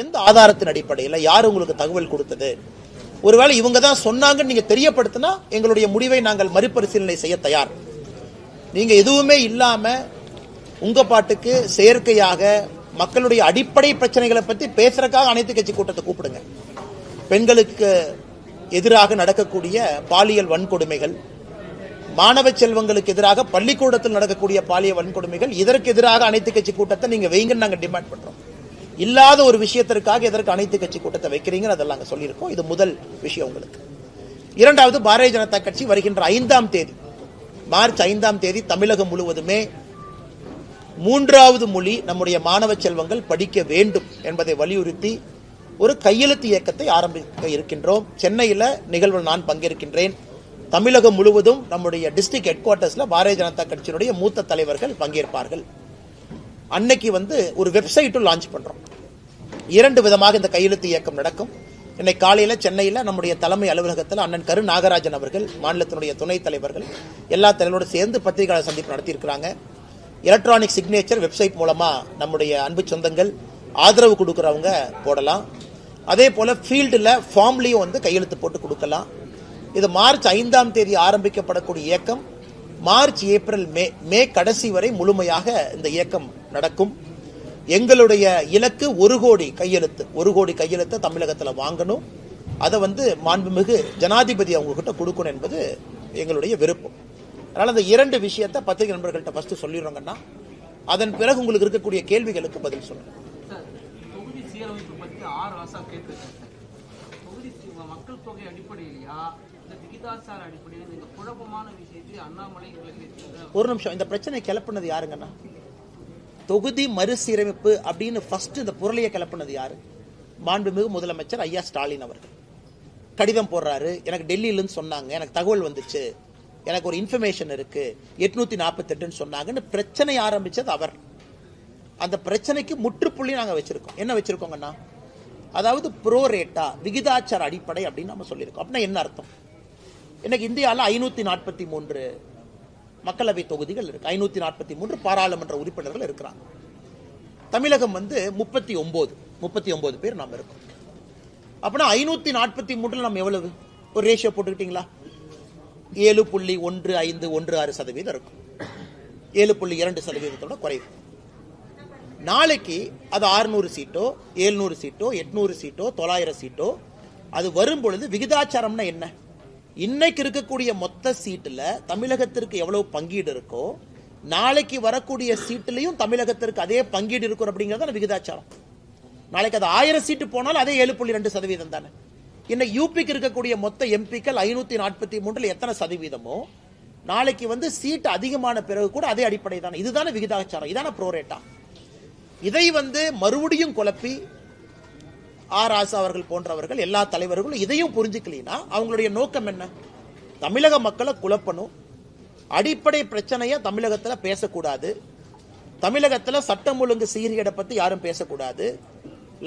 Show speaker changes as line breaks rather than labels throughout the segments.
எந்த ஆதாரத்தின் அடிப்படையில், யார் உங்களுக்கு தகவல் கொடுத்தது? ஒருவேளை இவங்க தான் சொன்னாங்கன்னு நீங்க தெரியப்படுத்தினா எங்களுடைய முடிவை நாங்கள் மறுபரிசீலனை செய்ய தயார். நீங்க எதுவுமே இல்லாம உங்க பாட்டுக்கு செயற்கையாக மக்களுடைய அடிப்படை பிரச்சனைகளை பற்றி பேசுறதுக்காக அனைத்து கட்சி கூட்டத்தை கூப்பிடுங்க. பெண்களுக்கு எதிராக நடக்கக்கூடிய பாலியல் வன்கொடுமைகள், மாணவ செல்வங்களுக்கு எதிராக பள்ளிக்கூடத்தில் நடக்கக்கூடிய பாலியல் வன்கொடுமைகள், இதற்கு எதிராக அனைத்து கட்சி கூட்டத்தை நீங்க வைங்கன்னு நாங்க டிமாண்ட் பண்றோம். இல்லாத ஒரு விஷயத்திற்காக எதற்கு அனைத்து கட்சி கூட்டத்தை வைக்கிறீங்க அதெல்லாம் நாங்க சொல்லியிருக்கோம். இது முதல் விஷயம் உங்களுக்கு. இரண்டாவது, பாரதிய ஜனதா கட்சி வருகின்ற 5ஆம் தேதி, மார்ச் 5ஆம் தேதி தமிழகம் முழுவதுமே 3வது மொழி நம்முடைய மாணவ செல்வங்கள் படிக்க வேண்டும் என்பதை வலியுறுத்தி ஒரு கையெழுத்து இயக்கத்தை ஆரம்பிக்க இருக்கின்றோம். சென்னையில் நிகழ்வில் நான் பங்கேற்கின்றேன். தமிழகம் முழுவதும் நம்முடைய டிஸ்ட்ரிக்ட் ஹெட் குவார்ட்டர்ஸ்ல பாரதிய ஜனதா கட்சியினுடைய மூத்த தலைவர்கள் பங்கேற்பார்கள். அன்னைக்கு ஒரு வெப்சைட்டும் லான்ச் பண்றோம். 2 விதமாக இந்த கையெழுத்து இயக்கம் நடக்கும். இன்னைக்கு காலையில சென்னையில் நம்முடைய தலைமை அலுவலகத்தில் அண்ணன் கரு நாகராஜன் அவர்கள், மாநிலத்தினுடைய துணைத் தலைவர்கள், எல்லா தலைவரோடு சேர்ந்து பத்திரிகையாளர் சந்திப்பு நடத்தி இருக்கிறாங்க. எலக்ட்ரானிக் சிக்னேச்சர் வெப்சைட் மூலமா நம்முடைய அன்பு சொந்தங்கள் ஆதரவு கொடுக்கறவங்க போடலாம். அதே போல ஃபீல்டில் ஃபார்ம்லையும் கையெழுத்து போட்டு கொடுக்கலாம். இது மார்ச் 5ஆம் தேதி ஆரம்பிக்கப்படக்கூடிய இயக்கம் மார்ச், ஏப்ரல், மே கடைசி வரை முழுமையாக இந்த இயக்கம் நடக்கும். எங்களுடைய இலக்கு 1 கோடி கையெழுத்து. 1 கோடி கையெழுத்தை தமிழகத்தில் வாங்கணும். அதை மாண்புமிகு ஜனாதிபதி அவங்க கிட்ட கொடுக்கணும் என்பது எங்களுடைய விருப்பம். அதனால அந்த 2 விஷயத்தை பத்திரிகை நண்பர்கள்ட்ட ஃபர்ஸ்ட் சொல்லிடுறோங்கன்னா, அதன் பிறகு உங்களுக்கு இருக்கக்கூடிய கேள்விகளுக்கு பதில் சொல்லுங்க.
தொகுதி சீரமைப்பு பற்றி 6 ராசா கேட்டிருக்கேன். தொகுதி மக்கள் தொகை அடிப்படையிலையா இந்த விகிதாசார அடிப்படையில் இந்த குழப்பமான விஷயத்தை அண்ணாமலை
ஒரு நிமிஷம், இந்த பிரச்சனை கிளப்புனது யாருங்கன்னா? தொகுதி மறுசீரமைப்பு அப்படின்னு ஃபர்ஸ்ட் இந்த பொருளையை கிளப்புனது யாரு? மாண்புமிகு முதலமைச்சர் ஐயா ஸ்டாலின் அவர்கள் கடிதம் போடுறாரு. எனக்கு டெல்லியிலிருந்து சொன்னாங்க, எனக்கு தகவல் வந்துச்சு, எனக்கு ஒரு இன்ஃபர்மேஷன் இருக்கு, 848 சொன்னாங்கன்னு பிரச்சனை ஆரம்பிச்சது அவர். அந்த பிரச்சனைக்கு முற்றுப்புள்ளி நாங்க வச்சிருக்கோம். என்ன வச்சிருக்கோங்கன்னா, அதாவது ப்ரோரேட்டா, விகிதாச்சார அடிப்படை அப்படின்னு நம்ம சொல்லியிருக்கோம். அப்படின்னா என்ன அர்த்தம்? இன்னைக்கு இந்தியாவில் 543 மக்களவை தொகுதிகள் இருக்கு, 543 பாராளுமன்ற உறுப்பினர்கள் இருக்கிறாங்க. தமிழகம் 39 பேர் நாம் இருக்கோம். அப்படின்னா 543 நம்ம எவ்வளவு ஒரு ரேஷியோ போட்டுக்கிட்டீங்களா? 7.1516% இருக்கும். 7.2% குறைவு. நாளைக்கு அது 600 சீட்டோ 700 சீட்டோ 800 சீட்டோ 900 சீட்டோ அது வரும் பொழுது விகிதாச்சாரம்னா என்ன? இன்னைக்கு இருக்கக்கூடிய மொத்த சீட்டுல தமிழகத்திற்கு எவ்வளவு பங்கீடு இருக்கோ, நாளைக்கு வரக்கூடிய சீட்டுலையும் தமிழகத்திற்கு அதே பங்கீடு இருக்கும் அப்படிங்கிறது விகிதாச்சாரம். நாளைக்கு அது 1000 சீட்டு போனாலும் அதே 7.2% தானே. இன்னைக்கு யூபிக்கு இருக்கக்கூடிய மொத்த எம்பிக்கள் 543 எத்தனை சதவீதமோ, நாளைக்கு சீட் அதிகமான பிறகு கூட அதே அடிப்படை தானே. இதுதானே விகிதாச்சாரம், இதான ப்ரோரேட்டா. இதை மறுபடியும் குழப்பி ஆராசா அவர்கள் போன்றவர்கள், எல்லா தலைவர்களும் இதையும் புரிஞ்சுக்கலீனா அவங்களுடைய நோக்கம் என்ன? தமிழக மக்களை குழப்பணும், அடிப்படை பிரச்சனைய தமிழகத்தில் பேசக்கூடாது, தமிழகத்தில் சட்டம் ஒழுங்கு சீர்கேடை பத்தி யாரும் பேசக்கூடாது,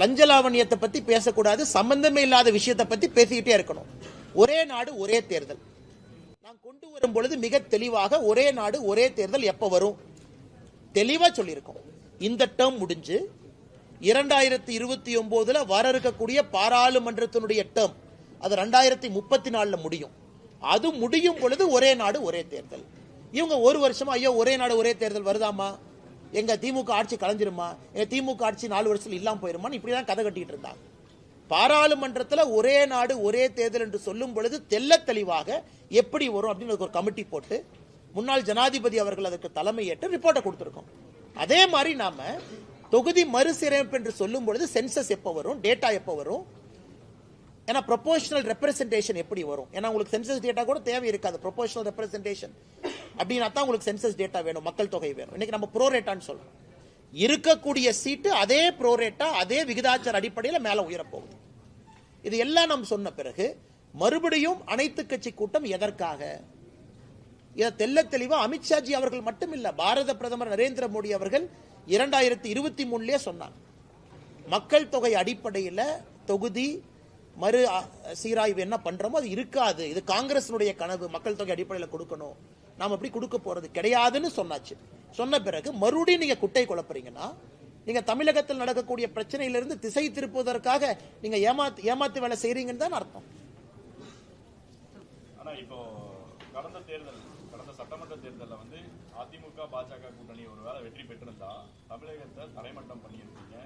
லஞ்சலாவணியத்தை பத்தி பேசக்கூடாது, சம்பந்தமே இல்லாத விஷயத்தை பத்தி பேசிக்கிட்டே இருக்கணும். ஒரே நாடு ஒரே தேர்தல் நான் கொண்டு வரும் பொழுது மிக தெளிவாக ஒரே நாடு ஒரே தேர்தல் எப்ப வரும் தெளிவா சொல்லியிருக்கோம். இந்த டேர்ம் முடிஞ்சு 2029 வர இருக்கக்கூடிய பாராளுமன்றத்தினுடைய டேர்ம் அது 2034 முடியும். அது முடியும் பொழுது ஒரே நாடு ஒரே தேர்தல். இவங்க ஒரு வருஷமா ஐயோ ஒரே நாடு ஒரே தேர்தல் வருதாமா, எங்க திமுக ஆட்சி கலைஞ்சிருமா, எங்க திமுக ஆட்சி 4 வருஷத்துல இல்லாம போயிருமான்னு இப்படிதான் கதை கட்டிட்டு இருந்தாங்க. பாராளுமன்றத்தில் ஒரே நாடு ஒரே தேர்தல் என்று சொல்லும் பொழுது தெல்ல தெளிவாக எப்படி வரும் அப்படின்னு ஒரு கமிட்டி போட்டு முன்னாள் ஜனாதிபதி அவர்கள் அதற்கு தலைமை ஏற்று ரிப்போர்ட்டை கொடுத்திருக்கோம். அதே மாதிரி நாம தொகுதி மறுசீரமைப்பு என்று சொல்லும் பொழுது சென்சஸ் எப்ப வரும், டேட்டா எப்ப வரும், ஏன்னா ப்ரொபோஷனல் ரெப்ரசன்டேஷன் எப்படி வரும், ஏன்னா உங்களுக்கு சென்சஸ் டேட்டா கூட தேவை இருக்காது. ப்ரொபோஷனல் ரெப்ரசன்டேஷன் அப்படின்னா தான் உங்களுக்கு சென்சஸ் டேட்டா வேணும், மக்கள் தொகை வேணும். இன்னைக்கு நம்ம ப்ரோரேட்டான்னு சொல்றோம். இருக்கக்கூடிய சீட்டு அதே ப்ரோரேட்டா அதே விகிதாச்சார அடிப்படையில் மேல உயரப்போகுது. இது எல்லாம் நாம் சொன்ன பிறகு மறுபடியும் அனைத்து கட்சி கூட்டம் எதற்காக? இதை தெல்ல தெளிவா அமித்ஷாஜி அவர்கள் மட்டும் இல்ல, பாரத பிரதமர் நரேந்திர மோடி அவர்கள் 2023 சொன்னாங்க, மக்கள் தொகை அடிப்படையில் தொகுதி மறு சீராய்வு என்ன பண்றோமோ அது இருக்காது, இது காங்கிரஸினுடைய கனவு, மக்கள் தொகை அடிப்படையில் கொடுக்கணும், நாம் அப்படி கொடுக்க போறது கிடையாதுன்னு சொன்னாச்சு. சொன்ன பிறகு மறுபடியும் நீங்க குட்டை குழப்பறீங்கன்னா நீங்க தமிழகத்தில் நடக்கக்கூடிய பிரச்சனையிலிருந்து திசை திருப்புவதற்காக நீங்க ஏமாத்து வேலை செய்றீங்கன்னு தான் அர்த்தம்.
ஆனா இப்போ கடந்த சட்டமன்ற தேர்தலில் வந்து அதிமுக பாஜக கூட்டணி ஒருவேளை வெற்றி பெற்றிருந்தா தமிழகத்தை தரைமட்டம் பண்ணியிருக்கீங்க.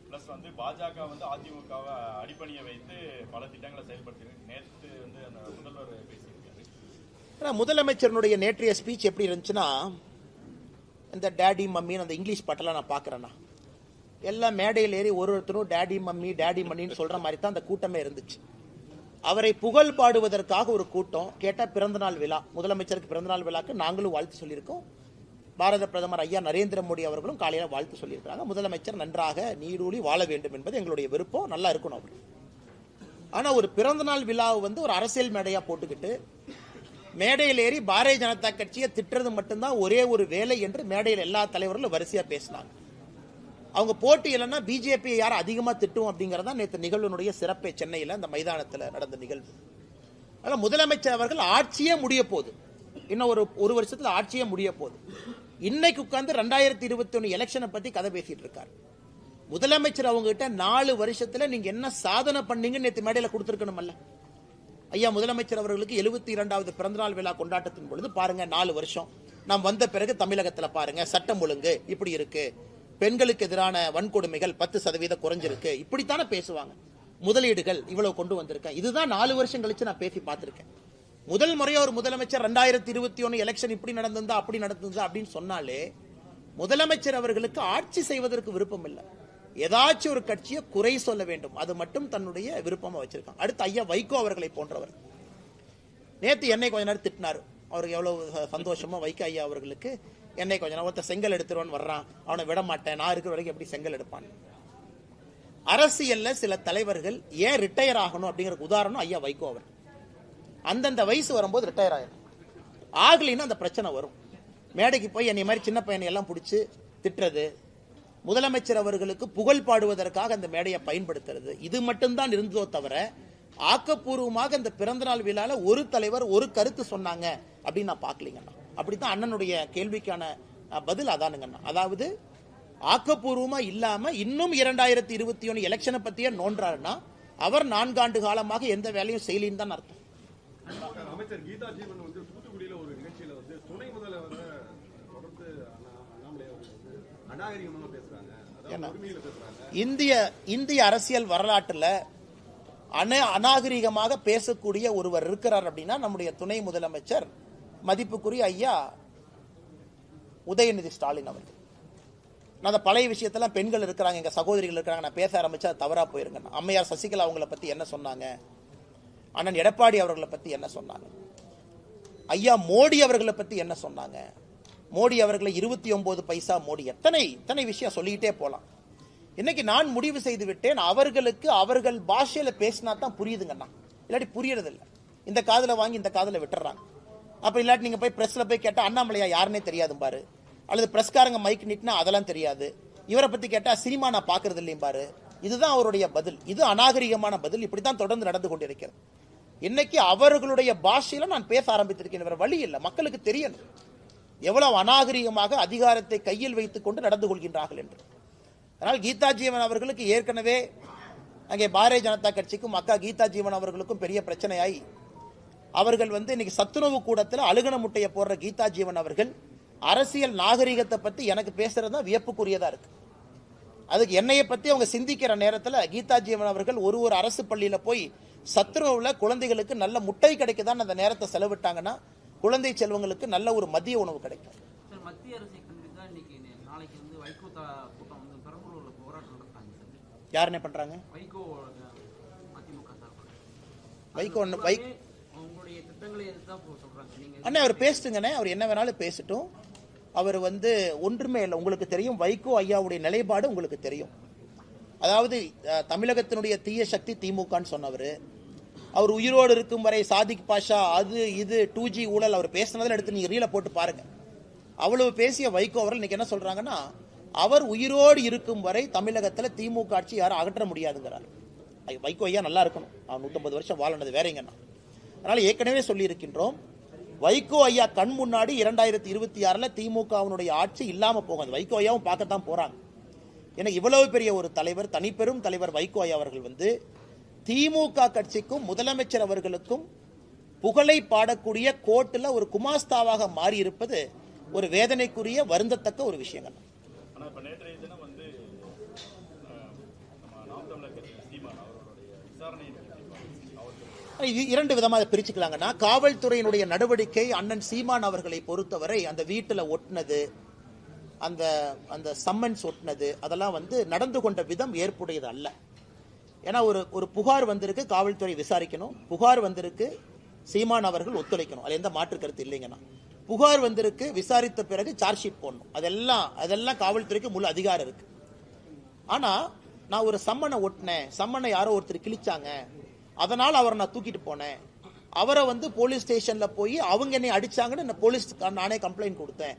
பிளஸ் வந்து பாஜக வந்து அதிமுகவை அடிப்பணியை வைத்து பல திட்டங்களை செயல்படுத்திருக்கு. நேற்று வந்து அந்த முதல்வர் பேசியிருக்காரு.
முதலமைச்சருடைய நேற்றைய ஸ்பீச் எப்படி இருந்துச்சுன்னா, இந்த டேடி மம்மின்னு அந்த இங்கிலீஷ் பாட்டெல்லாம் நான் பார்க்குறேன்னா, எல்லாம் மேடையில் ஏறி ஒருத்தரும் டேடி மம்மி டேடி மம்மின்னு சொல்ற மாதிரி தான் அந்த கூட்டமே இருந்துச்சு. அவரை புகழ் பாடுவதற்காக ஒரு கூட்டம். கேட்டால் பிறந்தநாள் விழா, முதலமைச்சருக்கு பிறந்தநாள் விழாக்கு நாங்களும் வாழ்த்து சொல்லியிருக்கோம். பாரத பிரதமர் ஐயா நரேந்திர மோடி அவர்களும் காலையில் வாழ்த்து சொல்லியிருக்காங்க. முதலமைச்சர் நன்றாக நீடூழி வாழ வேண்டும் என்பது எங்களுடைய விருப்பம், நல்லா இருக்கணும் அவர். ஆனால் ஒரு பிறந்தநாள் விழாவை வந்து ஒரு அரசியல் மேடையாக போட்டுக்கிட்டு மேடையில் ஏறி பாரதிய ஜனதா கட்சியை திட்டுறது மட்டும்தான் ஒரே ஒரு வேலை என்று மேடையில் எல்லா தலைவர்களும் வரிசையாக பேசினாங்க. அவங்க போட்டி இல்லைன்னா பிஜேபி யாரும் அதிகமாக திட்டும் அப்படிங்கிறதா நேற்று நிகழ்வுனுடைய சிறப்பே. சென்னையில் அந்த மைதானத்தில் நடந்த நிகழ்வு. அதனால் முதலமைச்சர் அவர்கள் ஆட்சியே முடிய போகுது, இன்னும் ஒரு வருஷத்தில் ஆட்சியே முடிய போகுது. இன்னைக்கு உட்கார்ந்து 2021 எலெக்ஷனை பற்றி கதை பேசிட்டு இருக்காரு. முதலமைச்சர் அவங்க கிட்ட 4 வருஷத்துல நீங்க என்ன சாதனை பண்ணீங்கன்னு நேற்று மேடையில் கொடுத்துருக்கணுமல்ல. ஐயா முதலமைச்சர் அவர்களுக்கு 72வது பிறந்தநாள் விழா கொண்டாட்டத்தின் பொழுது பாருங்க, 4 வருஷம் நாம் வந்த பிறகு தமிழகத்தில் பாருங்க சட்டம் ஒழுங்கு இப்படி இருக்கு, பெண்களுக்கு எதிரான வன்கொடுமைகள் 10% குறைஞ்சிருக்கு, இப்படித்தானே பேசுவாங்க. முதலீடுகள் இவ்வளவு கொண்டு வந்திருக்கேன். இதுதான் 4 வருஷம் கழிச்சு நான் பேசி பார்த்திருக்கேன். முதல் முறையா ஒரு முதலமைச்சர் 2021 எலெக்ஷன் இப்படி நடந்திருந்தா அப்படி நடந்திருந்தா அப்படின்னு சொன்னாலே முதலமைச்சர் அவர்களுக்கு ஆட்சி செய்வதற்கு விருப்பம் இல்லை. ஏதாச்சும் ஒரு கட்சியை குறை சொல்ல வேண்டும், அது மட்டும் தன்னுடைய விருப்பமா வச்சிருக்காங்க. அடுத்து ஐயா வைகோ அவர்களை போன்றவர் நேற்று என்னை கொஞ்ச நேரம் திட்டினார். அவருக்கு எவ்வளவு சந்தோஷமா வைகோ ஐயா அவர்களுக்கு என்னை கொஞ்ச நேரம் ஒருத்த செங்கல் எடுத்துருவான்னு வர்றான், அவனை விட மாட்டேன், நான் இருக்கிற வரைக்கும் எப்படி செங்கல் எடுப்பான். அரசியல்ல சில தலைவர்கள் ஏன் ரிட்டையர் ஆகணும் அப்படிங்கிற உதாரணம் ஐயா வைகோ அவர். அந்தந்த வயசு வரும்போது ரிட்டையர் ஆயிடும், ஆகலின்னா அந்த பிரச்சனை வரும். மேடைக்கு போய் என்னை மாதிரி சின்ன பையனை எல்லாம் பிடிச்சி திட்டுறது, முதலமைச்சர் அவர்களுக்கு புகழ் பாடுவதற்காக அந்த மேடையை பயன்படுத்துறது, இது மட்டும்தான் இருந்ததோ தவிர ஆக்கப்பூர்வமாக இந்த பிறந்தநாள் விழால ஒரு தலைவர் ஒரு கருத்து சொன்னாங்க அப்படின்னு நான் பார்க்கலீங்கண்ணா. அப்படித்தான் அண்ணனுடைய கேள்விக்கான பதில் அதானுங்கண்ணா. அதாவது ஆக்கப்பூர்வமா இல்லாம இன்னும் 2021 எலெக்ஷனை பத்தியே நோன்றாருன்னா அவர் 4 ஆண்டு காலமாக எந்த வேலையும் செய்யலின்னு தான் அர்த்தம்.
அமைச்சர் கீதா ஜீவன் வந்து தூத்துக்குடியில ஒரு நிகழ்ச்சியில வந்து துணை முதல்வர் தொடர்ந்து அநாகரிகமாக பேசுறாங்க, உரிமையில பேசுறாங்க.
இந்திய அரசியல் வரலாற்றுல அநாகரிகமாக பேசக்கூடிய ஒருவர் இருக்கிறார் அப்படின்னா நம்முடைய துணை முதலமைச்சர் மதிப்புக்குரிய ஐயா உதயநிதி ஸ்டாலின் அவர்கள். நான் அந்த பழைய விஷயத்தெல்லாம் பெண்கள் இருக்கிறாங்க, எங்க சகோதரிகள் இருக்கிறாங்க, நான் பேச ஆரம்பிச்சா தவறா போயிருங்க. அம்மையார் சசிகலா அவங்களை பத்தி என்ன சொன்னாங்க, அண்ணன் எடப்பாடி அவர்களை பத்தி என்ன சொன்னாங்க, ஐயா மோடி அவர்களை பத்தி என்ன சொன்னாங்க, மோடி அவர்களை 29 பைசா மோடி, எத்தனை விஷயம் சொல்லிக்கிட்டே போலாம். இன்னைக்கு நான் முடிவு செய்து விட்டேன், அவர்களுக்கு அவர்கள் பாஷையில பேசினா தான் புரியுதுங்கண்ணா, இல்லாட்டி புரியறது இல்லை. இந்த காதுல வாங்கி இந்த காதுல விட்டுறாங்க. அப்ப இல்லாட்டி நீங்க போய் பிரஸ்ல போய் கேட்டா அண்ணாமலையா யாருன்னே தெரியாது பாரு, அல்லது பிரஸ்காரங்க மைக் நிட்டுனா அதெல்லாம் தெரியாது, இவரை பத்தி கேட்டா சினிமா நான் பாக்குறது இல்லையும் பாரு. இதுதான் அவருடைய பதில். இது அநாகரிகமான பதில். இப்படித்தான் தொடர்ந்து நடந்து கொண்டிருக்கிறது. இன்னைக்கு அவர்களுடைய பாஷையில நான் பேச ஆரம்பித்திருக்கேன். வேற வழி இல்லை, மக்களுக்கு தெரியணும் எவ்வளவு அநாகரிகமாக அதிகாரத்தை கையில் வைத்துக் கொண்டு நடந்து கொள்கின்றார்கள் என்று. அதனால் கீதா ஜீவன் அவர்களுக்கு ஏற்கனவே அங்கே பாரதிய ஜனதா கட்சிக்கும் அக்கா கீதா ஜீவன் அவர்களுக்கும் பெரிய பிரச்சனையாய் அவர்கள் இன்னைக்கு சத்துணவு கூடத்தில் அழுகன முட்டையை போடுற கீதா ஜீவன் அவர்கள் அரசியல் நாகரிகத்தை பத்தி எனக்கு பேசுறது தான் வியப்புக்குரியதா இருக்கு. அதுக்கு என்னைய பத்தி அவங்க சிந்திக்கிற நேரத்தில் கீதா ஜீவன் அவர்கள் ஒரு அரசு பள்ளியில போய் சத்துணவுல குழந்தைகளுக்கு நல்ல முட்டை கிடைக்குதான் அந்த நேரத்தை செலவிட்டாங்கன்னா குழந்தை செல்வங்களுக்கு நல்ல ஒரு மதிய உணவு கிடைக்கும்.
மத்திய அரசை கண்டிப்பா இன்னைக்கு நாளைக்கு வைகோ கூட்டம் பெரம்பலூர்ல போராட்டம் நடத்தாங்க.
யார் என்ன பண்றாங்க?
வைகோ அதிமுக
வைகோ
அவங்களுடைய திட்டங்களை எதுதான் சொல்றாங்க. நீங்க
அண்ணா அவர் பேசுங்கண்ணே, அவர் என்ன வேணாலும் பேசட்டும். அவர் ஒன்றுமே இல்லை. உங்களுக்கு தெரியும் வைகோ ஐயாவுடைய நிலைப்பாடு உங்களுக்கு தெரியும். அதாவது தமிழகத்தினுடைய தீய சக்தி திமுகன்னு சொன்னவர், அவர் உயிரோடு இருக்கும் வரை சாதிக் பாஷா அது இது 2G ஊழல் அவர் பேசினதில் எடுத்து நீங்க ரீல போட்டு பாருங்க. அவ்வளவு பேசிய வைகோ அவர்கள் இன்னைக்கு என்ன சொல்றாங்கன்னா, அவர் உயிரோடு இருக்கும் வரை தமிழகத்தில் திமுக ஆட்சி யாரும் அகற்ற முடியாதுங்கிறார். வைகோ ஐயா நல்லா இருக்கணும், அவர் 150 வருஷம் வாழனது வேறங்கண்ணா. அதனால ஏற்கனவே சொல்லி இருக்கின்றோம், வைகோ ஐயா கண் முன்னாடி 2026 திமுகவினுடைய ஆட்சி இல்லாம போகாது. வைகோ ஐயாவும் பார்க்கத்தான் போறாங்க. ஏன்னா இவ்வளவு பெரிய ஒரு தலைவர், தனிப்பெரும் தலைவர் வைகோ ஐயா அவர்கள் வந்து திமுக கட்சிக்கும் முதலமைச்சர் அவர்களுக்கும் புகழை பாடக்கூடிய கோர்ட்டில் ஒரு குமாஸ்தாவாக மாறி இருப்பது ஒரு வேதனைக்குரிய வருந்தத்தக்க ஒரு விஷயங்கள்.
ஆனா இப்ப நேற்றைய தினம் வந்து நம்ம நாம் தமிழர் கட்சி சீமான் அவர்களுடைய விசாரணை
இது இரண்டு விதமாக பிரிச்சுக்கலாங்கன்னா, காவல்துறையினுடைய நடவடிக்கை அண்ணன் சீமான் அவர்களை பொறுத்தவரை அந்த வீட்டில் ஒட்டினது, அந்த அந்த சம்மன்ஸ் ஒட்டினது, அதெல்லாம் வந்து நடந்து கொண்ட விதம் ஏற்புடையது அல்ல. ஏன்னா ஒரு புகார் வந்திருக்கு, காவல்துறை விசாரிக்கணும். புகார் வந்திருக்கு, சீமான் அவர்கள் ஒத்துழைக்கணும். அது எந்த மாற்று கருத்து இல்லைங்கண்ணா. புகார் வந்திருக்கு, விசாரித்த பிறகு சார்ஜ் ஷீட் போடணும். அதெல்லாம் காவல்துறைக்கு முழு அதிகாரம் இருக்கு. ஆனா நான் ஒரு சம்மனை ஒட்டினேன், சம்மனை யாரோ ஒருத்தர் கிழிச்சாங்க, அதனால அவரை நான் தூக்கிட்டு போனேன், அவரை வந்து போலீஸ் ஸ்டேஷன்ல போய் அவங்க என்னை அடிச்சாங்கன்னு போலீஸ் நானே கம்ப்ளைண்ட் கொடுத்தேன்.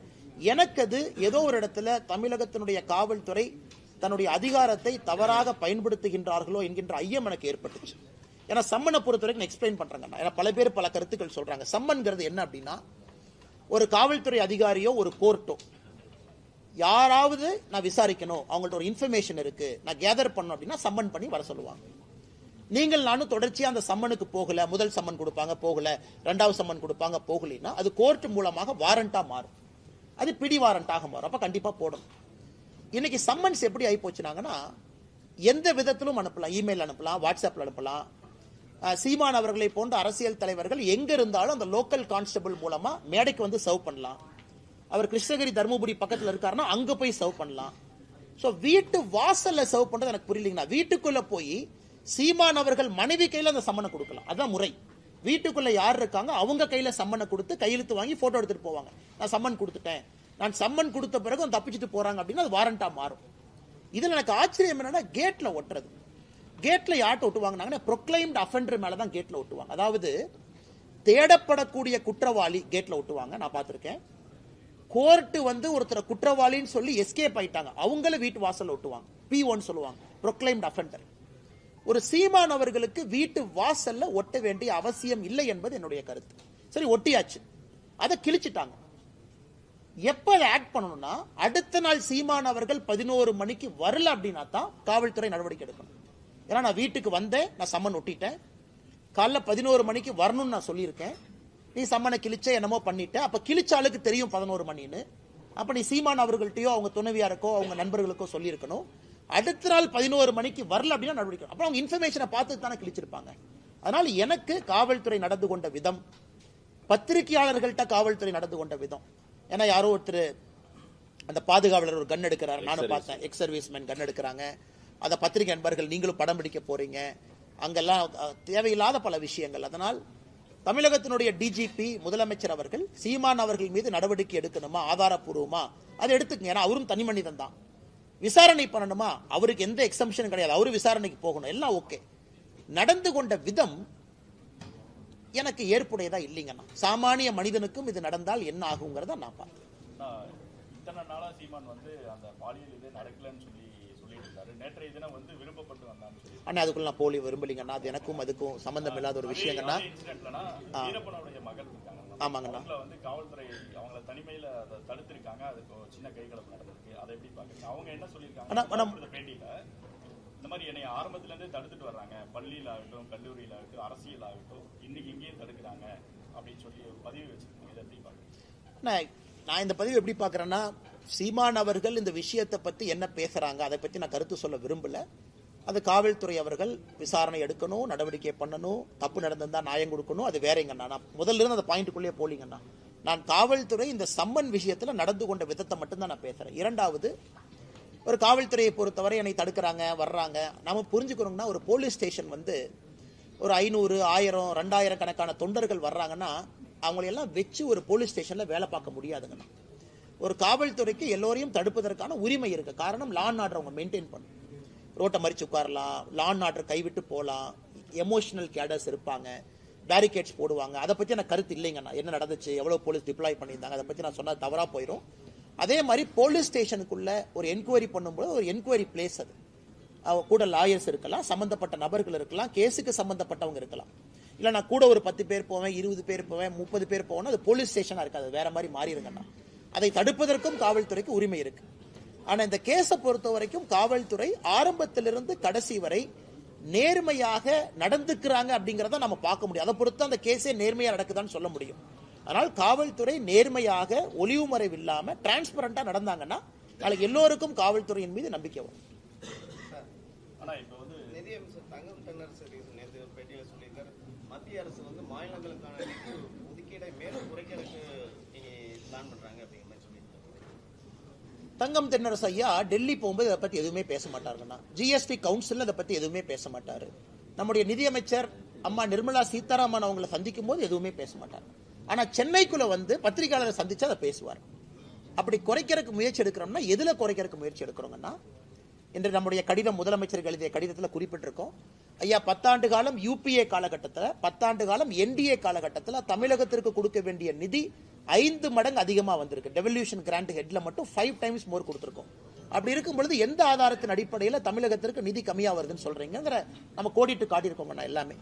எனக்கு அது ஏதோ ஒரு இடத்துல தமிழகத்தினுடைய காவல்துறை தன்னுடைய அதிகாரத்தை தவறாக பயன்படுத்துகின்றார்களோ என்கின்ற ஐயம் எனக்கு ஏற்பட்டுச்சு. ஏன்னா சம்மனை பொறுத்த வரைக்கும் எக்ஸ்பிளைன் பண்றாங்க. ஏன்னா பல பேர் பல கருத்துக்கள் சொல்றாங்க. சம்மன்கிறது என்ன அப்படின்னா, ஒரு காவல்துறை அதிகாரியோ ஒரு கோர்ட்டோ யாராவது நான் விசாரிக்கணும், அவங்கள்ட்ட ஒரு இன்ஃபர்மேஷன் இருக்கு, நான் கேதர் பண்ணணும் அப்படின்னா சம்மன் பண்ணி வர சொல்லுவாங்க. நீங்கள் நானும் தொடர்ச்சியா அந்த சம்மனுக்கு போகல, முதல் சம்மன் கொடுப்பாங்க போகல, ரெண்டாவது சம்மன் கொடுப்பாங்க போகலைன்னா அது கோர்ட் மூலமாக வாரண்டா மாறும், அது பிடி வாரண்டாக மாறும். அப்ப கண்டிப்பா போடணும். இன்னைக்கு சம்மன்ஸ் எப்படி ஆகி போச்சுனாங்கன்னா, எந்த விதத்திலும் அனுப்பலாம், இமெயில் அனுப்பலாம், வாட்ஸ்அப்ல அனுப்பலாம். சீமான் அவர்களை போன்ற அரசியல் தலைவர்கள் எங்க இருந்தாலும் அந்த லோக்கல் கான்ஸ்டபிள் மூலமா மேடைக்கு வந்து சர்வ் பண்ணலாம். அவர் கிருஷ்ணகிரி தருமபுரி பக்கத்துல இருக்காருன்னா அங்க போய் சர்வ் பண்ணலாம். சோ வீட்டு வாசல்ல சர்வ் பண்றது எனக்கு புரியலீங்கன்னா, வீட்டுக்குள்ள போய் சீமான் அவர்கள் மனைவி கையில அந்த சம்மனை கொடுக்கலாம். அதான் முறை. வீட்டுக்குள்ள யார் இருக்காங்க அவங்க கையில சம்மனை கொடுத்து கையெழுத்து வாங்கி போட்டோ எடுத்துட்டு போவாங்க. நான் சம்மன் கொடுத்துட்டேன், நான் சம்மன் கொடுத்த பிறகு தப்பிச்சுட்டு போறாங்க அப்படின்னா அது வாரண்டா மாறும். இதுல எனக்கு ஆச்சரியம் என்னன்னா, கேட்ல ஒட்டுறது. கேட்ல யார்ட்ட ஒட்டுவாங்கன்னா, ப்ரொக்ளைம்ட் அஃபெண்டர் மேலதான் கேட்ல ஒட்டுவாங்க. அதாவது தேடப்படக்கூடிய குற்றவாளி கேட்ல ஒட்டுவாங்க, நான் பார்த்திருக்கேன். கோர்ட் வந்து ஒருத்தர் குற்றவாளின்னு சொல்லி எஸ்கேப் ஆயிட்டாங்க, அவங்கள வீட்டு வாசல்ல ஒட்டுவாங்க, P1 சொல்லுவாங்க, ப்ரொக்ளைம்ட் அஃபெண்டர். ஒரு சீமான் அவர்களுக்கு வீட்டு வாசல்ல ஒட்ட வேண்டிய அவசியம் இல்லை என்பது என்னுடைய கருத்து. சரி, ஒட்டியாச்சு, அதை கிழிச்சிட்டாங்க. எப்ப அதை ஆக்ட் பண்ணணும்னா, அடுத்த நாள் சீமான் அவர்கள் 11 மணிக்கு வரல அப்படின்னா தான் காவல்துறை நடவடிக்கை எடுக்கணும். ஏன்னா நான் வீட்டுக்கு வந்தேன், நான் சம்மன் ஒட்டிட்டேன், காலைல 11 மணிக்கு வரணும்னு நான் சொல்லியிருக்கேன், நீ சம்மனை கிழிச்ச என்னமோ பண்ணிட்ட, அப்ப கிழிச்ச ஆளுக்கு தெரியும் 11 மணின்னு. அப்ப நீ சீமான் அவர்கள்ட்டையோ அவங்க துணைவியாருக்கோ அவங்க நண்பர்களுக்கோ சொல்லியிருக்கணும். அடுத்த நாள் 11 மணிக்கு வரல அப்படின்னா நடவடிக்கை. அப்புறம் அவங்க இன்ஃபர்மேஷனை பார்த்து தானே கிழிச்சிருப்பாங்க. அதனால எனக்கு காவல்துறை நடந்து கொண்ட விதம், பத்திரிகையாளர்கள்ட்ட காவல்துறை நடந்து கொண்ட விதம், ஏன்னா யாரோ ஒருத்தர் அந்த பாதுகாவலர் ஒரு கன் எடுக்கிறார், நானும் பார்த்தேன், எக்ஸ் சர்வீஸ்மேன் கன் எடுக்கிறாங்க, அந்த பத்திரிகை நண்பர்கள் நீங்களும் படம் பிடிக்க போறீங்க, அங்கெல்லாம் தேவையில்லாத பல விஷயங்கள். அதனால் தமிழகத்தினுடைய டிஜிபி முதலமைச்சர் அவர்கள் சீமான் அவர்கள் மீது நடவடிக்கை எடுக்கணுமா, ஆதாரப்பூர்வமா அதை எடுத்துக்கங்க. ஏன்னா அவரும் தனி மனிதன் தான், விசாரணை பண்ணணுமா, அவருக்கு எந்த எக்ஸம்ஷனும் கிடையாது, அவரு விசாரணைக்கு போகணும், எல்லாம் ஓகே. நடந்து கொண்ட விதம் எனக்கு ஏற்புடையதா இல்லைங்கண்ணா. சாமானிய மனிதனுக்கும் இது நடந்தால் என்ன ஆகுங்கிறத நான் பார்த்தேன்.
இத்தனை நாளா சீமான் வந்து அந்த பாலியல் இது நடக்கலன்னு சொல்லிட்டு இருந்தாரு. நேற்றைய தினம் வந்து விருப்பப்பட்டு வந்தான்னு சொல்லி
அண்ணா, அதுக்குள்ள நான் போலி விரும்பலிங்கண்ணா. அது எனக்கும் அதுக்கும் சம்பந்தம் இல்லாத ஒரு விஷயங்கண்ணா.
வீரப்பனுடைய மகள் இருக்காங்க,
ஆமாங்கண்ணா,
வந்து காவல்துறை அவங்கள தனிமையில அதை தடுத்திருக்காங்க, அதுக்கு ஒரு சின்ன கைகலப்பு நடந்திருக்கு, அதை எப்படி பாக்குறீங்க? அவங்க என்ன சொல்லியிருக்காங்க பேட்டியில, இந்த மாதிரி என்னை ஆரம்பத்துல இருந்தே தடுத்துட்டு வர்றாங்க, பள்ளியில ஆகட்டும், கல்லூரியில ஆகட்டும், அரசியல் ஆகட்டும், இன்னைக்கு இங்கேயும் தடுக்கிறாங்க அப்படின்னு சொல்லி ஒரு பதிவு வச்சிருக்காங்க. இதை எப்படி பாக்குறீங்க?
நான் இந்த பதிவு எப்படி பாக்குறேன்னா, சீமான் அவர்கள் இந்த விஷயத்தை பத்தி என்ன பேசுறாங்க அதை பத்தி நான் கருத்து சொல்ல விரும்பல. அது காவல்துறை அவர்கள் விசாரணை எடுக்கணும், நடவடிக்கை பண்ணணும், தப்பு நடந்திருந்தா நியாயம் கொடுக்கணும், அது வேறங்கண்ணா. நான் முதல்ல இருந்து அந்த பாயிண்ட்டுக்குள்ளேயே போலீங்கண்ணா. நான் காவல்துறை இந்த சம்மன் விஷயத்துல நடந்து கொண்ட விதத்தை மட்டும்தான் நான் பேசுறேன். இரண்டாவது, ஒரு காவல்துறையை பொறுத்தவரை என்னை தடுக்கிறாங்க வர்றாங்க, நாம புரிஞ்சுக்கணும்னா, ஒரு போலீஸ் ஸ்டேஷன் வந்து ஒரு 500, 1000, 2000 கணக்கான தொண்டர்கள் வர்றாங்கன்னா அவங்களையெல்லாம் வச்சு ஒரு போலீஸ் ஸ்டேஷன்ல வேலை பார்க்க முடியாதுங்கண்ணா. ஒரு காவல்துறைக்கு எல்லோரையும் தடுப்பதற்கான உரிமை இருக்கு. காரணம், லா அண்ட் ஆர்டர் அவங்க மெயின்டைன் பண்ணும். ரோட்டை மறிச்சு உட்காரலாம், லா அண்ட் ஆர்டர் கைவிட்டு போகலாம், எமோஷனல் கேடர்ஸ் இருப்பாங்க, பேரிகேட்ஸ் போடுவாங்க. அதை பத்தி எனக்கு கருத்து இல்லைங்கண்ணா. என்ன நடந்துச்சு, எவ்வளவு போலீஸ் டிப்ளாய் பண்ணியிருந்தாங்க, அதை பத்தி நான் சொன்னா தவறா போயிடும். அதே மாதிரி போலீஸ் ஸ்டேஷனுக்குள்ள ஒரு என்கொயரி பண்ணும்போது ஒரு என்கொயரி பிளேஸ், அது கூட லாயர்ஸ் இருக்கலாம், சம்பந்தப்பட்ட நபர்கள் இருக்கலாம், கேஸுக்கு சம்பந்தப்பட்டவங்க இருக்கலாம். இல்ல நான் கூட ஒரு 10 பேர் போவேன், 20 பேர் போவேன், 30 பேர் போவேன், அது போலீஸ் ஸ்டேஷனா இருக்காது, வேற மாதிரி மாறிடுங்கண்ணா. அதை தடுப்பதற்கும் காவல்துறைக்கு உரிமை இருக்கு. ஆனா இந்த கேஸை பொறுத்த வரைக்கும் காவல்துறை ஆரம்பத்திலிருந்து கடைசி வரை நேர்மையாக நடந்துக்கிறாங்க அப்படிங்கறத நம்ம பார்க்க முடியும். அதை பொறுத்து அந்த கேஸே நேர்மையா நடக்குதான்னு சொல்ல முடியும். ஆனால் காவல்துறை நேர்மையாக ஒளிவு மறைவு இல்லாம டிரான்ஸ்பரண்டா நடந்தாங்கன்னா நாளைக்கு எல்லோருக்கும் காவல்துறையின் மீது நம்பிக்கை வரும்.
ஆனா இப்ப வந்து
நிதியமைச்சர் தங்கம் தென்னரசு நேற்று ஒரு பேட்டியில சொல்லியிருக்காரு, மத்திய அரசு வந்து மாநிலங்களுக்கான ஒதுக்கீடை மேலும் குறைக்கிறதுக்கு பிளான் பண்றாங்க அப்படிங்கிற மாதிரி சொல்லியிருக்காரு.
தங்கம் தென்னரசு ஐயா டெல்லி போகும்போது இதை பத்தி எதுவுமே பேச மாட்டாருன்னா, ஜிஎஸ்டி கவுன்சில் அதை பத்தி எதுவுமே பேச மாட்டாரு. நம்முடைய நிதியமைச்சர் அம்மா நிர்மலா சீதாராமன் அவங்களை சந்திக்கும் போது எதுவுமே பேச மாட்டாரு. ஆனா சென்னைக்குள்ள வந்து பத்திரிகையாளரை சந்திச்சு அதை பேசுவார். அப்படி குறைக்கிறதுக்கு முயற்சி எடுக்கிறோம்னா எதுல குறைக்கிறதுக்கு முயற்சி எடுக்கிறோங்கன்னா, இன்று நம்முடைய கடிதம் முதலமைச்சருக்கு எழுதிய கடிதத்தில் குறிப்பிட்டிருக்கோம். ஐயா 10 ஆண்டு காலம் யூபிஏ காலகட்டத்தில், 10 ஆண்டு காலம் என்டிஏ காலகட்டத்தில் தமிழகத்திற்கு கொடுக்க வேண்டிய நிதி 5 மடங்கு அதிகமா வந்திருக்கு. டெவல்யூஷன் கிராண்ட் ஹெட்ல மட்டும் 5 டைம்ஸ் மோர் கொடுத்திருக்கோம். அப்படி இருக்கும் பொழுது எந்த ஆதாரத்தின் அடிப்படையில் தமிழகத்திற்கு நிதி கம்மியா வருதுன்னு சொல்றீங்கிற நம்ம கோடிட்டு காட்டியிருக்கோம் எல்லாமே.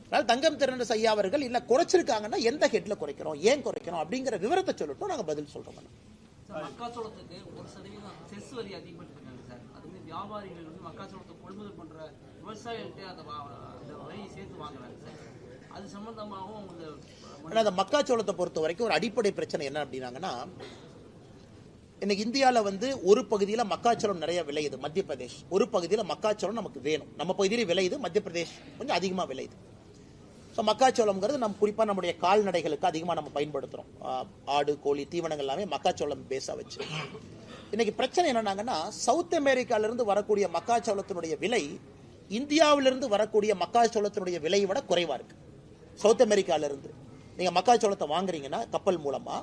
அதனால தங்கம் தென்னரசு ஐயா அவர்கள் இல்ல குறைச்சிருக்காங்கன்னா எந்த ஹெட்ல குறைக்கிறோம், ஏன் குறைக்கிறோம் அப்படிங்கிற விவரத்தை சொல்லட்டும், நாங்க பதில் சொல்றோம்.
மக்காச்சோளத்துக்கு 1% செஸ் வரி அதிகப்படுத்திருக்காங்க சார். அது வந்து வியாபாரிகள் வந்து மக்காச்சோளத்தை கொள்முதல் பண்ற விவசாயிகள்கிட்ட அந்த வரியை சேர்த்து வாங்குறாங்க சார். அது சம்பந்தமாகவும்
அந்த மக்காச்சோளத்தை பொறுத்த வரைக்கும் ஒரு அடிப்படை பிரச்சனை என்ன அப்படின்னாங்கன்னா, இன்னைக்கு இந்தியாவில் வந்து ஒரு பகுதியில் மக்காச்சோளம் நிறைய விளையுது, மத்திய பிரதேஷ். ஒரு பகுதியில் மக்காச்சோளம் நமக்கு வேணும், நம்ம பகுதியில் விளையுது, மத்திய பிரதேஷ் கொஞ்சம் அதிகமாக விளையுது. ஸோ மக்காச்சோளம்ங்கிறது நம்ம குறிப்பாக நம்முடைய கால்நடைகளுக்கு அதிகமாக நம்ம பயன்படுத்துகிறோம். ஆடு கோழி தீவனங்கள் எல்லாமே மக்காச்சோளம் பேஸாக வச்சு. இன்னைக்கு பிரச்சனை என்னன்னாங்கன்னா, சவுத் அமெரிக்காவிலிருந்து வரக்கூடிய மக்காச்சோளத்தினுடைய விலை இந்தியாவிலிருந்து வரக்கூடிய மக்காச்சோளத்தினுடைய விலையை விட குறைவா இருக்கு. சவுத் அமெரிக்காவிலிருந்து நீங்க மக்காச்சோளத்தை வாங்குறீங்கன்னா கப்பல் மூலமா,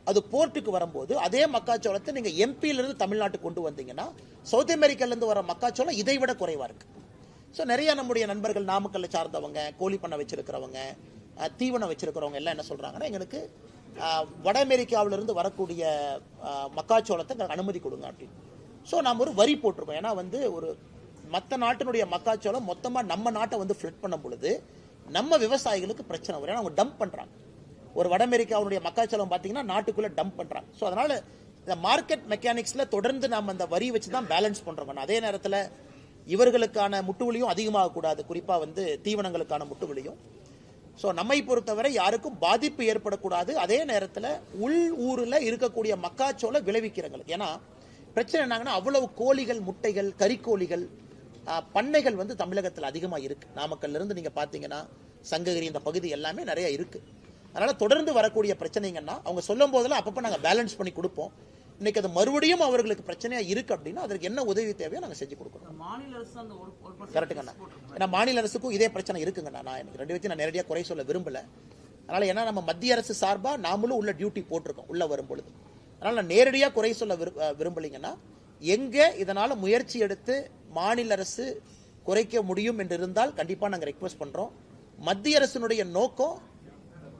அது போர்ட்டுக்கு வரும்போது அதே மக்காச்சோளத்தை நீங்க எம்பியிலிருந்து தமிழ்நாட்டுக்கு கொண்டு வந்தீங்கன்னா சவுத் அமெரிக்காவிலிருந்து வர மக்காச்சோளம் இதை விட குறைவா இருக்கு. ஸோ நிறைய நம்முடைய நண்பர்கள் நாமக்கல்லை சார்ந்தவங்க, கோழி பண்ணை வச்சிருக்கிறவங்க, தீவனம் வச்சிருக்கிறவங்க எல்லாம் என்ன சொல்றாங்கன்னா, எங்களுக்கு வட அமெரிக்காவிலிருந்து வரக்கூடிய மக்காச்சோளத்தை அனுமதி கொடுங்க அப்படின்னு. ஸோ நாம் ஒரு வரி போட்டிருக்கோம். ஏன்னா வந்து ஒரு மற்ற நாட்டினுடைய மக்காச்சோளம் மொத்தமா நம்ம நாட்டை வந்து ஃபிளட் பண்ணும் பொழுது நம்ம விவசாயிகளுக்கு பிரச்சனை வரும். ஏன்னா அவங்க டம்ப் பண்றாங்க. ஒரு வட அமெரிக்காவுடைய மக்காச்சோளம் பார்த்தீங்கன்னா நாட்டுக்குள்ள டம்ப் பண்றாங்க. ஸோ அதனால இந்த மார்க்கெட் மெக்கானிக்ஸ்ல தொடர்ந்து நாம் அந்த வரி வச்சு தான் பேலன்ஸ் பண்றோம். அதே நேரத்தில் இவர்களுக்கான முட்டுவலியும் அதிகமாக கூடாது, குறிப்பா வந்து தீவனங்களுக்கான முட்டுவலியும். ஸோ நம்மை பொறுத்தவரை யாருக்கும் பாதிப்பு ஏற்படக்கூடாது. அதே நேரத்தில் உள் ஊரில் இருக்கக்கூடிய மக்காச்சோள விளைவிக்கிறவங்களுக்கு, ஏன்னா பிரச்சனை என்னங்கன்னா அவ்வளவு கோழிகள், முட்டைகள், கறிக்கோழிகள் பண்ணைகள் வந்து தமிழகத்தில் அதிகமாக இருக்கு. நாமக்கல்ல இருந்து நீங்க பாத்தீங்கன்னா சங்ககிரி இந்த பகுதி எல்லாமே நிறைய இருக்கு. அதனால தொடர்ந்து வரக்கூடிய பிரச்சனைங்கன்னா அவங்க சொல்லும் போதெல்லாம் அப்பப்போ நாங்கள் பேலன்ஸ் பண்ணி கொடுப்போம். இன்னைக்கு அது மறுபடியும் அவர்களுக்கு பிரச்சனையா இருக்கு அப்படின்னா அதற்கு என்ன உதவி தேவையோ நாங்கள் செஞ்சு கொடுக்கணும்.
மாநில அரசு அந்த
கரெக்டுங்கண்ணா. ஏன்னா மாநில அரசுக்கும் இதே பிரச்சனை இருக்குங்கண்ணா. நான் எனக்கு ரெண்டு பேர்த்தையும் நான் நேரடியாக குறை சொல்ல விரும்பல. அதனால ஏன்னா நம்ம மத்திய அரசு சார்பா நாமளும் உள்ள டியூட்டி போட்டிருக்கோம் உள்ள வரும் பொழுது. அதனால நான் நேரடியாக குறை சொல்ல விரும்பலைங்கன்னா, எங்க இதனால முயற்சி எடுத்து மாநில அரசு குறைக்க முடியும் என்று இருந்தால் கண்டிப்பா நாங்கள் ரெக்வஸ்ட் பண்றோம். மத்திய அரசினுடைய நோக்கம்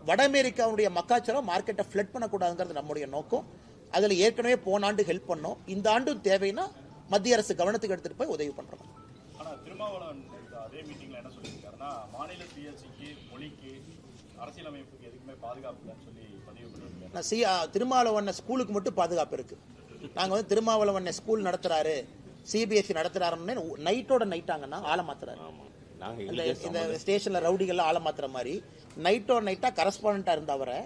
வட அமெரிக்காவுடைய மக்காச்சோளம் மார்க்கெட்டை ஃபிளட் பண்ணக்கூடாதுங்கிறது நம்முடைய நோக்கம். அதுல ஏற்கனவே போன ஆண்டு ஹெல்ப் பண்ணோம், இந்த ஆண்டும் தேவைன்னா மத்திய அரசு கவனத்துக்கு எடுத்துட்டு போய் உதவி பண்றோம்.
ஆனா திருமாவளவன் அதே மீட்டிங்ல என்ன சொல்லியிருக்காருன்னா, மாநில சுயாட்சிக்கு, மொழிக்கு, அரசியலமைப்புக்கு எதுக்குமே பாதுகாப்பு இல்லைன்னு சொல்லி பதிவு பண்ணிருக்காரு.
திருமாவளவன் ஸ்கூலுக்கு மட்டும் பாதுகாப்பு இருக்கு. நாங்க வந்து திருமாவளவன் ஸ்கூல் நடத்துறாரு, சிபிஎஸ்சி நடத்துறாருன்னு நைட்டோட நைட்டாங்கன்னா ஆள மாத்துறாரு. இந்த ஸ்டேஷன்ல ரவுடிகள் ஆள மாத்துற மாதிரி நைட்டோட நைட்டா கரஸ்பாண்டா இருந்தவரை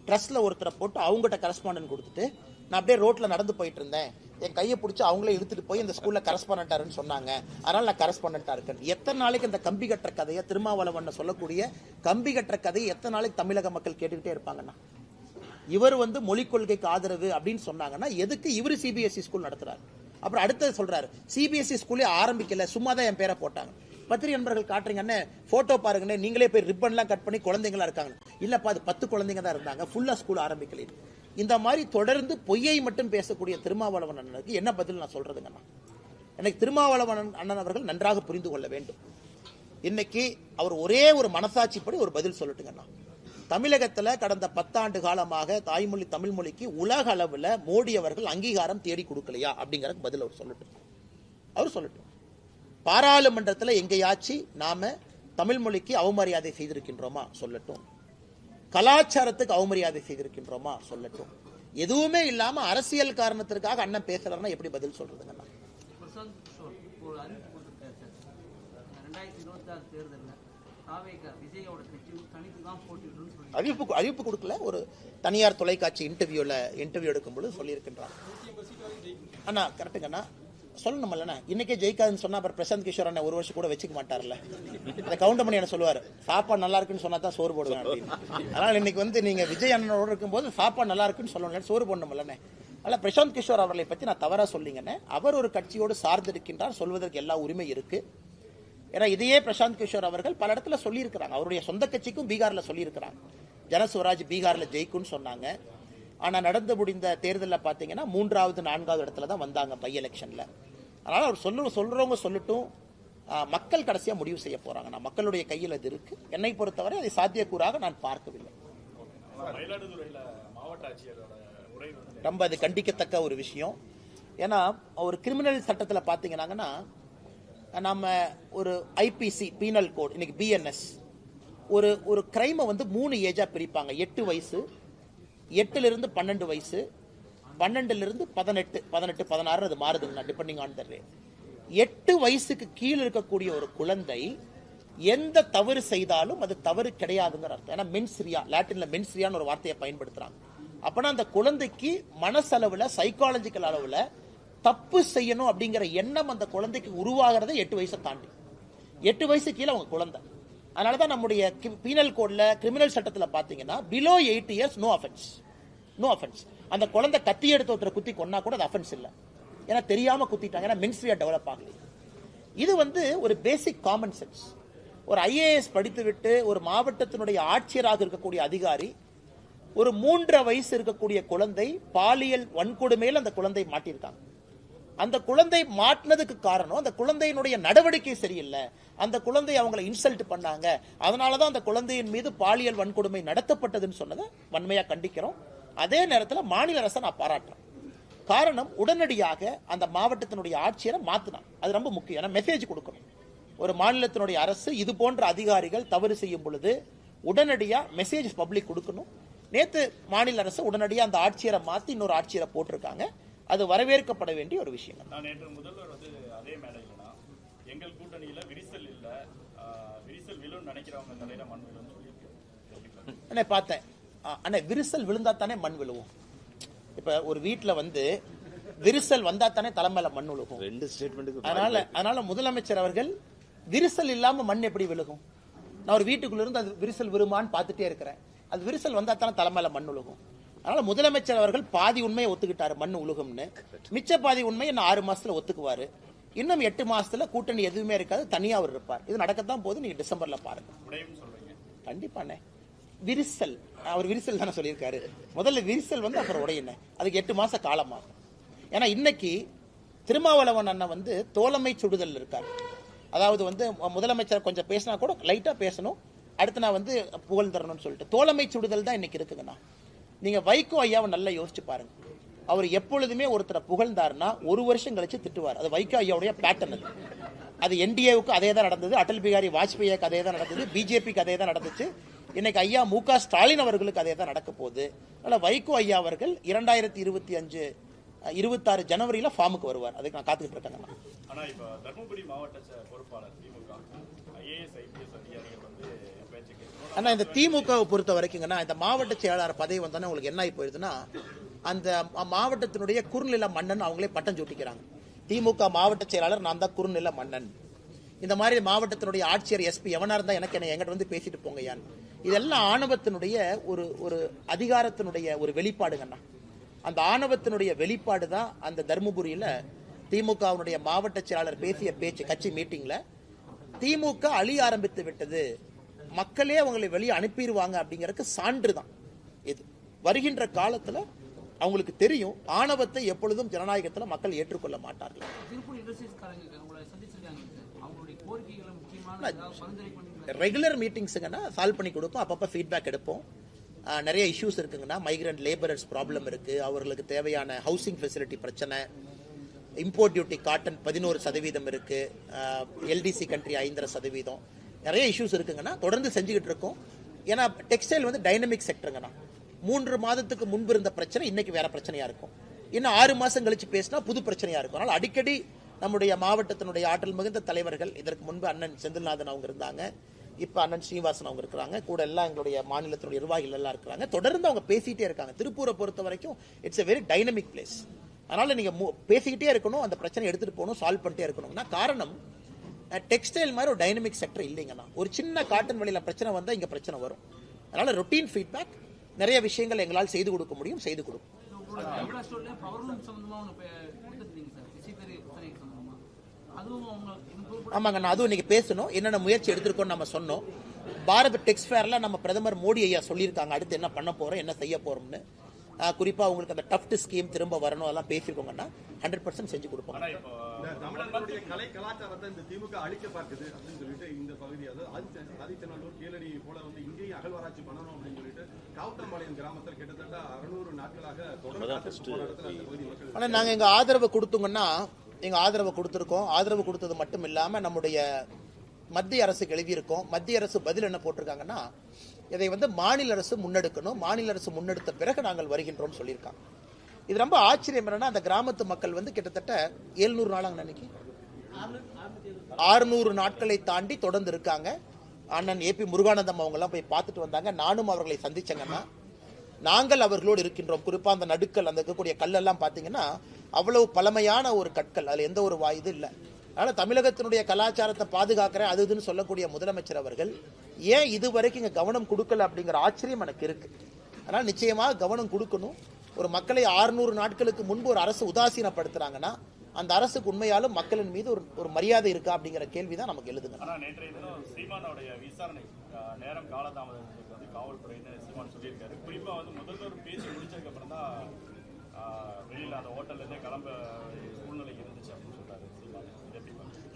ட்ரஸ்ட்ல ஒருத்தரை போட்டு அவங்ககிட்ட கரஸ்பாண்டன்ட் கொடுத்துட்டு, நான் அப்படியே ரோட்ல நடந்து போயிட்டு இருந்தேன், என் கையை பிடிச்சி அவங்களே இழுத்துட்டு போய் இந்த ஸ்கூல்ல கரஸ்பாண்டன்டாருன்னு சொன்னாங்க, அதனால நான் கரஸ்பாண்டன்டா இருக்கேன். எத்தனை நாளைக்கு இந்த கம்பி கட்டுற கதையை, திருமாவளவன் சொல்லக்கூடிய கம்பி கட்டுற கதையை எத்தனை நாளைக்கு தமிழக மக்கள் கேட்டுக்கிட்டே இருப்பாங்கன்னா? இவர் வந்து மொழிக் கொள்கைக்கு ஆதரவு அப்படின்னு சொன்னாங்கன்னா எதுக்கு இவரு சிபிஎஸ்இ ஸ்கூல் நடத்துறாரு? அப்புறம் அடுத்தது சொல்றாரு சிபிஎஸ்இ ஸ்கூலே ஆரம்பிக்கல, சும்மா தான் என் பேரை போட்டாங்க. பத்திரிகை நண்பர்கள் காட்டுறீங்கன்னு போட்டோ பாருங்கன்னு, நீங்களே போய் ரிப்பன்லாம் கட் பண்ணி குழந்தைங்களா இருக்காங்க. இல்லப்பா அது 10 குழந்தைங்க தான் இருந்தாங்க, ஃபுல்லா ஸ்கூல் ஆரம்பிக்கல. இந்த மாதிரி தொடர்ந்து பொய்யை மட்டும் பேசக்கூடிய திருமாவளவன் அண்ணனுக்கு என்ன பதில் நான் சொல்றதுங்கண்ணா? எனக்கு திருமாவளவன் அண்ணன் அவர்கள் நன்றாக புரிந்து கொள்ள வேண்டும். இன்னைக்கு அவர் ஒரே ஒரு மனசாட்சிப்படி ஒரு பதில் சொல்லட்டுங்கண்ணா. தமிழகத்துல கடந்த 10 ஆண்டு காலமாக தாய்மொழி தமிழ் மொழிக்கு உலக அளவுல மோடி அவர்கள் அங்கீகாரம் தேடி கொடுக்கலையா அப்படிங்கறதுக்கு பதில் அவர் சொல்லட்டும். அவர் சொல்லட்டும். பாராளுமன்றத்தில் எங்கேயாச்சும் நாம தமிழ் மொழிக்கு அவமரியாதை செய்திருக்கின்றோமா சொல்லட்டும். கலாச்சாரத்துக்கு அவமரியாதை செய்திருக்கின்றோமா சொல்லட்டும். எதுவுமே இல்லாம அரசியல் காரணத்திற்காக அண்ணன் பேசுறாருன்னா எப்படி பதில் சொல்றதுங்கண்ணா?
பிரசாந்த் கிஷோர் இப்போ ஒரு அறிவிப்பு கொடுத்துருக்காரு சார். 2026 தேர்தலில் தாவேகா விஜயோட கட்சி தனித்து தான் போட்டியிடுன்னு சொல்லி
அறிவிப்பு கொடுக்கல. ஒரு தனியார் தொலைக்காட்சி இன்டர்வியூ எடுக்கும்போது சொல்லியிருக்கின்றார். அண்ணா கரெக்டுங்கண்ணா, சொல்லணும்லண்ணா. இன்னைக்கே ஜெயிக்காதுன்னு சொன்னா அப்புறம் பிரசாந்த் கிஷோர் அண்ணன் ஒரு வருஷம் கூட வச்சுக்க மாட்டார்ல. அதை கவுண்ட் பண்ணி என்ன சொல்லுவார், சாப்பாடு நல்லா இருக்குன்னு சொன்னா தான் சோறு போடுவேன் அப்படின்னு. அதனால இன்னைக்கு நீங்க விஜய் அண்ணனோட இருக்கும்போது சாப்பாடு நல்லா இருக்குன்னு சொல்லணும், சோறு போடணும்லண்ணே. அதனால பிரசாந்த் கிஷோர் அவர்களை பத்தி நான் தவறா சொல்லிங்கண்ணே. அவர் ஒரு கட்சியோடு சார்ந்து இருக்கின்றார், சொல்வதற்கு எல்லா உரிமை இருக்கு. ஏன்னா இதையே பிரசாந்த் கிஷோர் அவர்கள் பல இடத்துல சொல்லியிருக்கிறாங்க. அவருடைய சொந்த கட்சிக்கும் பீகார்ல சொல்லியிருக்கிறாங்க, ஜனஸ்வராஜ் பீகார்ல ஜெயிக்கும்னு சொன்னாங்க. ஆனா நடந்து முடிந்த தேர்தலில் பாத்தீங்கன்னா 3வது 4வது இடத்துல தான் வந்தாங்க பை எலெக்ஷன்ல. அதனால அவர் சொல்றவங்க சொல்லட்டும், மக்கள் கடைசியா முடிவு செய்ய போறாங்க. நான் மக்களுடைய கையில் அது இருக்கு. என்னை பொறுத்தவரை அதை சாத்தியக்கூறாக நான் பார்க்கவில்லை. ரொம்ப அது கண்டிக்கத்தக்க ஒரு விஷயம். ஏன்னா ஒரு கிரிமினல் சட்டத்தில் பாத்தீங்கன்னா நம்ம ஒரு ஐபிசி பீனல் கோட் இன்னைக்கு பிஎன்எஸ் ஒரு கிரைமை 3 ஏஜா பிரிப்பாங்க. 8 வயசு, 8லிருந்து 12 வயசு, 12லிருந்து 18, 16 அது மாறுதுங்க டிபெண்டிங் ஆன் த ரேட். 8 வயசுக்கு கீழே இருக்கக்கூடிய ஒரு குழந்தை எந்த தவறு செய்தாலும் அது தவறு கிடையாதுங்கிற அர்த்தம். ஏன்னா மென்ஸ்ரியா, லாட்டின்ல மென்ஸ்ரியான்னு ஒரு வார்த்தையை பயன்படுத்துறாங்க. அப்பனா அந்த குழந்தைக்கு மனசளவுல சைக்காலஜிக்கல் அளவுல தப்பு செய்யணும் அப்படிங்கிற எண்ணம் அந்த குழந்தைக்கு உருவாகிறத 8 வயசை தாண்டி. 8 வயசு கீழே அவங்க குழந்தை. அதனாலதான் நம்முடைய பீனல் கோட்ல கிரிமினல் சட்டத்துல பாத்தீங்கன்னா பிலோ 8 இயர்ஸ் நோ அஃபென்ஸ். அந்த குழந்தை கத்தி எடுத்து ஒருத்தரை குத்தி கொன்னா கூட அது அஃபென்ஸ் இல்லை, ஏன்னா தெரியாம குத்திட்டாங்க, ஏன்னா மென்ஸ்ரியா டெவலப் ஆகல. இது ஒரு பேசிக் காமன் சென்ஸ். ஒரு ஐஏஎஸ் படித்து விட்டு ஒரு மாவட்டத்தினுடைய ஆட்சியராக இருக்கக்கூடிய அதிகாரி ஒரு 3.5 வயசு இருக்கக்கூடிய குழந்தை பாலியல் வன்கொடுமையில் அந்த குழந்தை மாட்டியிருக்காங்க. அந்த குழந்தை மாட்டினதுக்கு காரணம் அந்த குழந்தையினுடைய நடவடிக்கை சரியில்லை, அந்த குழந்தை அவங்களை இன்சல்ட் பண்ணாங்க, அதனாலதான் அந்த குழந்தையின் மீது பாலியல் வன்கொடுமை நடத்தப்பட்டதுன்னு சொன்னதை வன்மையா கண்டிக்கிறோம். அதே நேரத்தில் மாநில அரசை நான் பாராட்டுறேன். காரணம், உடனடியாக அந்த மாவட்டத்தினுடைய ஆட்சியரை மாத்தினாங்க. அது ரொம்ப முக்கியம். ஏன்னா மெசேஜ் கொடுக்கணும். ஒரு மாநிலத்தினுடைய அரசு இது போன்ற அதிகாரிகள் தவறு செய்யும் பொழுது உடனடியா மெசேஜ் பப்ளிக் கொடுக்கணும். நேத்து மாநில அரசு உடனடியா அந்த ஆட்சியரை மாத்தி இன்னொரு ஆட்சியரை போட்டிருக்காங்க. அது வரவேற்கப்பட வேண்டிய ஒரு விஷயம்.
நான் நேற்று முதல்வர் அதே மேடையிலனா எங்கள் கூட்டணியில விரிசல் இல்ல, விரிசல் விழுன்னு நினைக்கிறவங்க தலையில மண் விழுன்னு சொல்லியிருக்கேன்.
அண்ணே பார்த்தேன், அண்ணே விரிசல் விழுந்தா தானே மண் விழுவும். இப்ப ஒரு வீட்டுல விரிசல் வந்தா தானே தலைமையில மண் விழுகும். அதனால முதலமைச்சர் அவர்கள் விரிசல் இல்லாம மண் எப்படி விழுகும்? நான் ஒரு வீட்டுக்குள்ள இருந்து அது விரிசல் விழுமான்னு பார்த்துட்டே இருக்கிறேன். அது விரிசல் வந்தா தானே தலைமையில மண் விழுகும். அதனால முதலமைச்சர் அவர்கள் பாதி உண்மையை ஒத்துக்கிட்டாரு மண் உலகம்னு. மிச்ச பாதி உண்மையை இன்னும் 6 மாசத்துல ஒத்துக்குவாரு. இன்னும் 8 மாசத்துல கூட்டணி எதுவுமே இருக்காது, தனியா அவர் இருப்பார். இது நடக்கத்தான் போது, நீங்க டிசம்பர்ல பாருங்க. கண்டிப்பாண்ணே விரிசல், அவர் விரிசல் தானே சொல்லியிருக்காரு. முதல்ல விரிசல் அப்புறம் உடையின, அதுக்கு 8 மாச காலமாகும். ஏன்னா இன்னைக்கு திருமாவளவன் அண்ணன் தோழமை சுடுதல் இருக்காரு. அதாவது முதலமைச்சர் கொஞ்சம் பேசினா கூட லைட்டா பேசணும், அடுத்து நான் புகழ் தரணும்னு சொல்லிட்டு தோழமை சுடுதல் தான் இன்னைக்கு இருக்குங்கண்ணா. நீங்க வைகோ ஐயாவை நல்லா யோசிச்சு பாருங்க. அவர் எப்பொழுதுமே ஒருத்தரை புகழ்ந்தாருன்னா 1 வருஷம் கழிச்சு திட்டுவார். அது வைகோ ஐயாவுடைய பேட்டர்ன். அது என்டிஏவுக்கு அதே தான் நடந்தது, அடல் பிகாரி வாஜ்பேயிக்கு அதே தான் நடந்தது, பிஜேபிக்கு அதே தான் நடந்துச்சு, இன்னைக்கு ஐயா மு.க. ஸ்டாலின் அவர்களுக்கு அதே தான் நடக்க போகுது. அதனால வைகோ ஐயா அவர்கள் 2025 26 ஜனவரியில ஃபார்முக்கு வருவார். அதுக்கு நான் காத்துக்கிட்டு இருக்கேன்.
ஆனா இப்ப தர்மபுரி மாவட்ட பொறுப்பாளர் திமுக ஐஏஎஸ் ஐபிஎஸ் அதிகாரிகள்
ஆனா இந்த திமுகவை பொறுத்த வரைக்குங்கன்னா இந்த மாவட்ட செயலாளர் பதவி வந்தோன்னே உங்களுக்கு என்ன ஆகி போயிருதுன்னா அந்த மாவட்டத்தினுடைய குறுநில மன்னன் அவங்களே பட்டம் சூட்டிக்கிறாங்க. திமுக மாவட்ட செயலாளர் நான் தான் குறுநில மன்னன். இந்த மாதிரி மாவட்டத்தினுடைய ஆட்சியர் எஸ்பி எவனா இருந்தா எனக்கு என்ன எங்கிட்ட பேசிட்டு போங்க யான். இதெல்லாம் ஆணவத்தினுடைய ஒரு அதிகாரத்தினுடைய ஒரு வெளிப்பாடுங்கண்ணா. அந்த ஆணவத்தினுடைய வெளிப்பாடு தான் அந்த தர்மபுரியில திமுகவுடைய மாவட்ட செயலாளர் பேசிய பேச்சு கட்சி மீட்டிங்ல. திமுக அழிய ஆரம்பித்து விட்டது, மக்களே அவங்களை வெளியே அனுப்பிடுவாங்க அப்படிங்கறதுக்கு சான்று தான் இது. வருகின்ற காலத்துல அவங்களுக்கு தெரியும் ஆணவத்தை எப்பொழுதும் ஜனநாயகத்துல மக்கள் ஏற்றுக்கொள்ள மாட்டார்கள். ரெகுலர் மீட்டிங்ஸ்ங்கன்னா சால்வ் பண்ணி கொடுப்போம், அப்பப்ப ஃபீட்பேக் எடுப்போம். நிறைய இஷ்யூஸ் இருக்குங்கன்னா மைக்ரண்ட் லேபரர்ஸ் ப்ராப்ளம் இருக்கு, அவர்களுக்கு தேவையான ஹவுசிங் ஃபெசிலிட்டி பிரச்சனை, இம்போர்ட் டியூட்டி காட்டன் 11% இருக்கு, எல்டிசி கண்ட்ரி 5.5%, நிறைய இஷ்யூஸ் இருக்குங்கன்னா தொடர்ந்து செஞ்சுக்கிட்டு இருக்கோம். ஏன்னா டெக்ஸ்டைல் டைனமிக் செக்டருங்கண்ணா. 3 மாதத்துக்கு முன்பு இருந்த பிரச்சனை இன்னைக்கு வேற பிரச்சனையா இருக்கும். இன்னும் 6 மாசம் கழிச்சு பேசினா புது பிரச்சனையா இருக்கும். அதனால அடிக்கடி நம்முடைய மாவட்டத்தினுடைய ஆற்றல் மிகுந்த தலைவர்கள், இதற்கு முன்பு அண்ணன் செந்தில்நாதன் அவங்க இருந்தாங்க, இப்ப அண்ணன் ஸ்ரீனிவாசன் அவங்க இருக்கிறாங்க, கூட எல்லாம் எங்களுடைய மாநிலத்தினுடைய நிர்வாகிகள் எல்லாம் இருக்கிறாங்க. தொடர்ந்து அவங்க பேசிட்டே இருக்காங்க. திருப்பூரை பொறுத்த வரைக்கும் it's a very dynamic place. அதனால நீங்க பேசிக்கிட்டே இருக்கணும், அந்த பிரச்சனை எடுத்துட்டு போகணும், சால்வ் பண்ணிட்டே இருக்கணும்னா காரணம் டெக்ஸ்டைல் மாதிரி ஒரு டைனமிக் செக்டர் இல்லைங்கண்ணா. ஒரு சின்ன காட்டன் வழியில பிரச்சனை வந்தா இங்க பிரச்சனை வரும். அதனால ரொட்டீன் ஃபீட்பேக் நிறைய விஷயங்கள் எங்களால் செய்து கொடுக்க முடியும், செய்து கொடுக்கும். ஆமாங்க, நான் அதுவும் இன்னைக்கு பேசணும், என்னென்ன முயற்சி எடுத்திருக்கோம் நம்ம சொன்னோம். பாரத் டெக்ஸ் ஃபேர்ல நம்ம பிரதமர் மோடி ஐயா சொல்லியிருக்காங்க அடுத்து என்ன பண்ண போறோம், என்ன செய்ய போறோம்னு. குறிப்பா உங்களுக்கு அந்த டஃப்ட் ஸ்கீம் திரும்ப வரணும், அதெல்லாம் பேசிருக்கோங்கன்னா 100% செஞ்சு கொடுப்போம்.
தமிழர்களுடைய கலை கலாச்சாரத்தை இந்த திமுக அழிக்க பார்க்குது அப்படின்னு சொல்லிட்டு இந்த பகுதி, அதாவது ஆதித்தநல்லூர் கீழடி போல வந்து இங்கேயும் அகழ்வாராய்ச்சி பண்ணணும் அப்படின்னு சொல்லிட்டு காவுத்தம்பாளையம் கிராமத்தில் கிட்டத்தட்ட 600 நாட்களாக தொடர்ந்து.
ஆனா நாங்க எங்க ஆதரவு கொடுத்தோங்கன்னா, எங்க ஆதரவு கொடுத்திருக்கோம். ஆதரவு கொடுத்தது மட்டும் இல்லாம நம்முடைய மத்திய அரசுக்கு எழுதியிருக்கோம். மத்திய அரசு பதில் என்ன போட்டிருக்காங்கன்னா, இதை வந்து மாநில அரசு முன்னெடுக்கணும், மாநில அரசு முன்னெடுத்த பிறகு நாங்கள் வருகின்றோம் சொல்லியிருக்காங்க. இது ரொம்ப ஆச்சரியம் என்னன்னா, அந்த கிராமத்து மக்கள் வந்து கிட்டத்தட்ட 700 நாளாங்க அன்னைக்கு 600 நாட்களை தாண்டி தொடர்ந்து இருக்காங்க. அண்ணன் ஏபி முருகானந்தம் அவங்க எல்லாம் போய் பார்த்துட்டு வந்தாங்க. நானும் அவர்களை சந்திச்சேங்கன்னா, நாங்கள் அவர்களோடு இருக்கின்றோம். குறிப்பா அந்த நடுக்கல், அந்த இருக்கக்கூடிய கல்லெல்லாம் பாத்தீங்கன்னா அவ்வளவு பழமையான ஒரு கற்கள், அதுல எந்த ஒரு இது இல்லை. அதனால தமிழகத்தினுடைய கலாச்சாரத்தை பாதுகாக்கிற அது இதுன்னு சொல்லக்கூடிய முதலமைச்சர் அவர்கள் ஏன் இதுவரைக்கும் இங்க கவனம் கொடுக்கல அப்படிங்கிற ஆச்சரியம் எனக்கு இருக்கு. அதனால நிச்சயமாக கவனம் கொடுக்கணும். ஒரு மக்களை 600 நாட்களுக்கு முன்பு ஒரு அரசு உதாசீனப்படுத்துறாங்கன்னா அந்த அரசுக்கு உண்மையாலும் மக்களின் மீது ஒரு மரியாதை இருக்கா அப்படிங்கிற கேள்விதான் நமக்கு எழுதுங்க.
ஆனா நேற்றைய தினம் சீமானோடைய விசாரணை நேரம் காலதாமதத்துக்கு வந்து காவல்துறைன்னு சீமான் சொல்லியிருக்காரு. குறிப்பா வந்து முதல்வர் பேசி முடிச்சதுக்கு அப்புறம் தான் வெளியில அந்த ஹோட்டல்ல இருந்தே கிளம்ப சூழ்நிலை இருந்துச்சு அப்படின்னு சொல்றாரு சீமான்.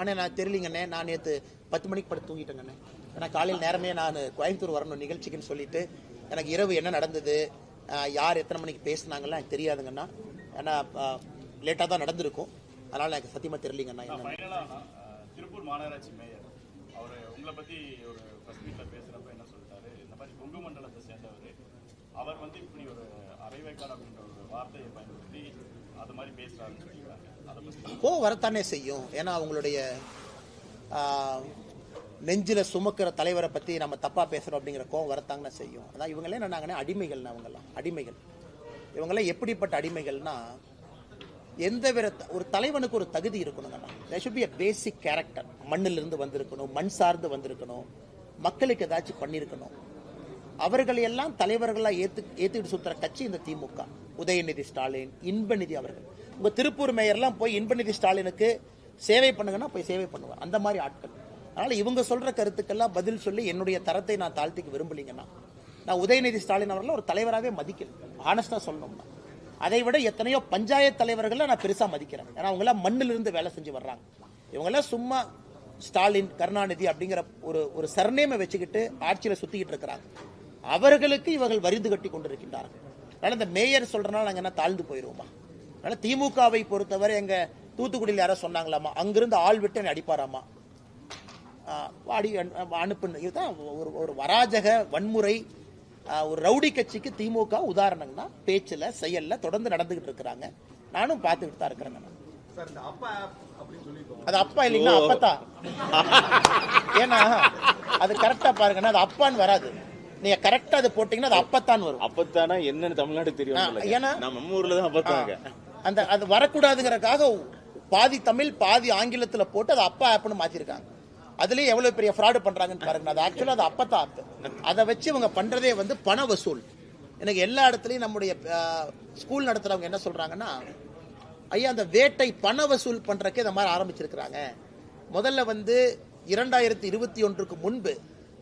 அண்ணே நான் தெரியலங்கண்ணே, நான் நேற்று 10 மணிக்கு படுத்து தூங்கிட்டேங்கண்ணே. ஏன்னா காலையில் நேரமே நான் கோயம்புத்தூர் வரணும் நிகழ்ச்சிக்குன்னு சொல்லிட்டு எனக்கு இரவு என்ன நடந்தது, யார் எத்தனை மணிக்கு பேசினாங்கலாம் எனக்கு தெரியாதுங்கண்ணா. ஏன்னா லேட்டாக தான் நடந்திருக்கும், அதனால எனக்கு சத்தியமா தெரியலங்கண்ணா.
திருப்பூர் மாநகராட்சி மேயர் அவர் உங்களை பத்தி ஒரு ஃபர்ஸ்ட் மீட்ல பேசுறப்ப என்ன சொல்லிட்டாரு, இந்த மாதிரி கொங்கு மண்டலத்தை சேர்ந்தவர், அவர் வந்து இப்படி ஒரு அரைவேக்காடு அப்படின்ற ஒரு வார்த்தையை பயன்படுத்தி அது மாதிரி பேசுறாருன்னு சொல்லியிருக்காங்க. அதை பத்தி
வரத்தானே செய்யும். ஏன்னா அவங்களுடைய நெஞ்சில சுமக்கிற தலைவரை பத்தி நம்ம தப்பா பேசுறோம் அப்படிங்கிற கோவம் வரத்தாங்கன்னு செய்யும். அதான் இவங்களே என்னன்னாங்கன்னா அடிமைகள், அவங்கெல்லாம் அடிமைகள். இவங்கெல்லாம் எப்படிப்பட்ட அடிமைகள்னா, எந்த வித ஒரு தலைவனுக்கு ஒரு தகுதி இருக்கணுங்கண்ணா. They should be a basic character. மண்ணிலிருந்து வந்திருக்கணும், மண் சார்ந்து வந்திருக்கணும், மக்களுக்கு ஏதாச்சும் பண்ணியிருக்கணும். அவர்களை எல்லாம் தலைவர்களா ஏத்துக்கிட்டு சுத்துற கட்சி இந்த திமுக. உதயநிதி ஸ்டாலின், இன்பநிதி அவர்கள். உங்க திருப்பூர் மேயர்லாம் போய் இன்பநிதி ஸ்டாலினுக்கு சேவை பண்ணுங்கன்னா போய் சேவை பண்ணுவார், அந்த மாதிரி ஆட்கள். அதனால இவங்க சொல்ற கருத்துக்கெல்லாம் பதில் சொல்லி என்னுடைய தரத்தை நான் தாழ்த்திக்க விரும்பலீங்கன்னா, நான் உதயநிதி ஸ்டாலின் அவர்கள் ஒரு தலைவராகவே மதிக்கல. ஆனஸ்டா சொல்லணும்னா அதை விட எத்தனையோ பஞ்சாயத்து தலைவர்களை நான் பெருசா மதிக்கிறேன். ஏன்னா அவங்க எல்லாம் மண்ணிலிருந்து வேலை செஞ்சு வர்றாங்க. இவங்க எல்லாம் சும்மா ஸ்டாலின், கருணாநிதி அப்படிங்கிற ஒரு சர்நேமை வச்சுக்கிட்டு ஆட்சியில சுத்திக்கிட்டு இருக்கிறாங்க. அவர்களுக்கு இவர்கள் வரிந்து கட்டி கொண்டிருக்கின்றார்கள். அதனால இந்த மேயர் சொல்றதுனால நாங்க என்ன தாழ்ந்து போயிருவோமா? அதனால திமுகவை பொறுத்தவரை எங்க தூத்துக்குடியில் யாரோ சொன்னாங்களாமா, அங்கிருந்து ஆள் விட்டு என்னை அடிப்பாராமா, அனுப்புன்னு. இதுதான் ஒரு வராஜக வன்முறை, ஒரு ரவுடி கட்சிக்கு திமுக உதாரணம்னா பேச்சுல செயல்ல தொடர்ந்து நடந்துகிட்டு இருக்கிறாங்க. நானும் பார்த்துக்கிட்டு தான் இருக்கிறேங்க. அது அப்பா இல்லைங்கன்னா அப்பத்தான். ஏன்னா அது கரெக்டா பாருங்கன்னா அது அப்பான்னு வராது, நீங்க கரெக்டா அது போட்டீங்கன்னா அது அப்பத்தான் வரும்.
அப்பத்தானா என்னன்னு தமிழ்நாடு தெரியும்.
ஏன்னா
நம்ம ஊர்ல தான் அப்பத்தாங்க.
அந்த அது வரக்கூடாதுங்கிறதுக்காக பாதி தமிழ் பாதி ஆங்கிலத்துல போட்டு அது அப்பா ஆப்னு மாத்திருக்காங்க. அதுலயே எவ்வளவு பெரிய ஃப்ராடு பண்றாங்கன்னு பாருங்க. அது ஆக்சுவலா அது அப்பத்தான் ஆப். அதை வச்சு இவங்க பண்றதே வந்து பண வசூல். எனக்கு எல்லா இடத்துலயும் நம்முடைய ஸ்கூல் நடத்துறவங்க என்ன சொல்றாங்கன்னா, ஐயா அந்த வேட்டை பண வசூல் பண்றதுக்கு இந்த மாதிரி ஆரம்பிச்சிருக்கிறாங்க. முதல்ல வந்து 2021க்கு முன்பு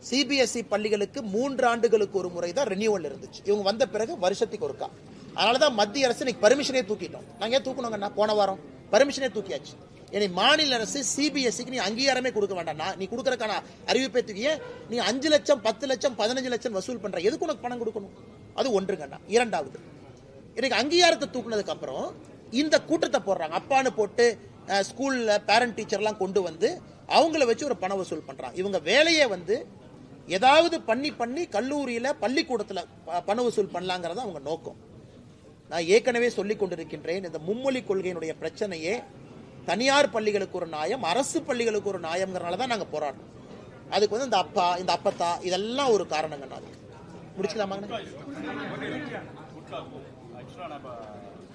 சிபிஎஸ்இ பள்ளிகளுக்கு 3 ஆண்டுகளுக்கு ஒரு முறை தான் ரெனியூவல் இருந்துச்சு. இவங்க வந்த பிறகு வருஷத்துக்கு ஒருக்கா. அதனாலதான் மத்திய அரசு இன்னைக்கு பர்மிஷனே தூக்கிட்டோம். நாங்க ஏன் தூக்கணுங்கன்னா போன வாரம் பர்மிஷனே தூக்கியாச்சு. இனி மாநில அரசு சிபிஎஸ்சிக்கு நீ அங்கீகாரமே கொடுக்க வேண்டாம், நீ கொடுக்கறதுக்கான அறிவிப்பை தூக்கிய நீ 5 லட்சம் 10 லட்சம் 15 லட்சம் வசூல் பண்ற, எதுக்கு உனக்கு பணம் கொடுக்கணும்? அது ஒன்றுங்கண்ணா. இரண்டாவது, இன்னைக்கு அங்கீகாரத்தை தூக்குனதுக்கு அப்புறம் இந்த கூட்டத்தை போடுறாங்க. அப்பான்னு போட்டு ஸ்கூல்ல பேரண்ட் டீச்சர் எல்லாம் கொண்டு வந்து அவங்கள வச்சு ஒரு பண வசூல் பண்றாங்க. இவங்க வேலையே வந்து ஏதாவது பண்ணி கல்லூரியில பள்ளிக்கூடத்துல பண வசூல் பண்ணலாங்கிறத அவங்க நோக்கம். நான் ஏற்கனவே சொல்லிக் கொண்டிருக்கின்றேன், இந்த மும்மொழி கொள்கையினுடைய பிரச்சனையே தனியார் பள்ளிகளுக்கு ஒரு நியாயம், அரசு பள்ளிகளுக்கு ஒரு நியாயம்ங்கிறனால தான் நாங்க போராடுறோம். அதுக்கு வந்து இந்த அப்பத்தா இதெல்லாம் ஒரு காரணங்க. முடிச்சுக்கலாமா?
ஆக்சுவலா நம்ம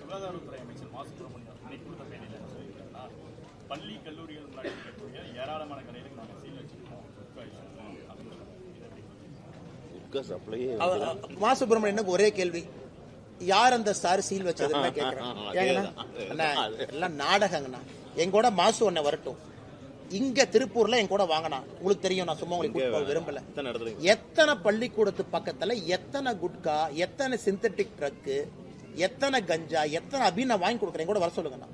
சுகாதாரத்துறை அமைச்சர் மா சுப்பிரமணியம் இன்னைக்கு கொடுத்த பேட்டியில் என்ன சொல்லியிருக்காருன்னா, பள்ளி கல்லூரிகள் முன்னாடி இருக்கக்கூடிய ஏராளமான கடைகளுக்கு நாங்கள் சீல் வச்சிருக்கோம்.
மா சுப்பிரமணியனுக்கு ஒரே கேள்வி, யார் அந்த சார் சீல் வச்சதுன்னு கேட்கிறேன். எல்லாம் நாடகங்கண்ணா. எங்கூட மாசு ஒன்ன வரட்டும், இங்க திருப்பூர்ல என் கூட வாங்கினா உங்களுக்கு தெரியும். நான் சும்மா உங்களுக்கு விரும்பல. எத்தனை பள்ளிக்கூடத்து பக்கத்துல எத்தனை குட்கா, எத்தனை சிந்தட்டிக் ட்ரக்கு, எத்தனை கஞ்சா, எத்தனை அபி நான் வாங்கி கொடுக்குறேன், கூட வர சொல்லுங்கண்ணா.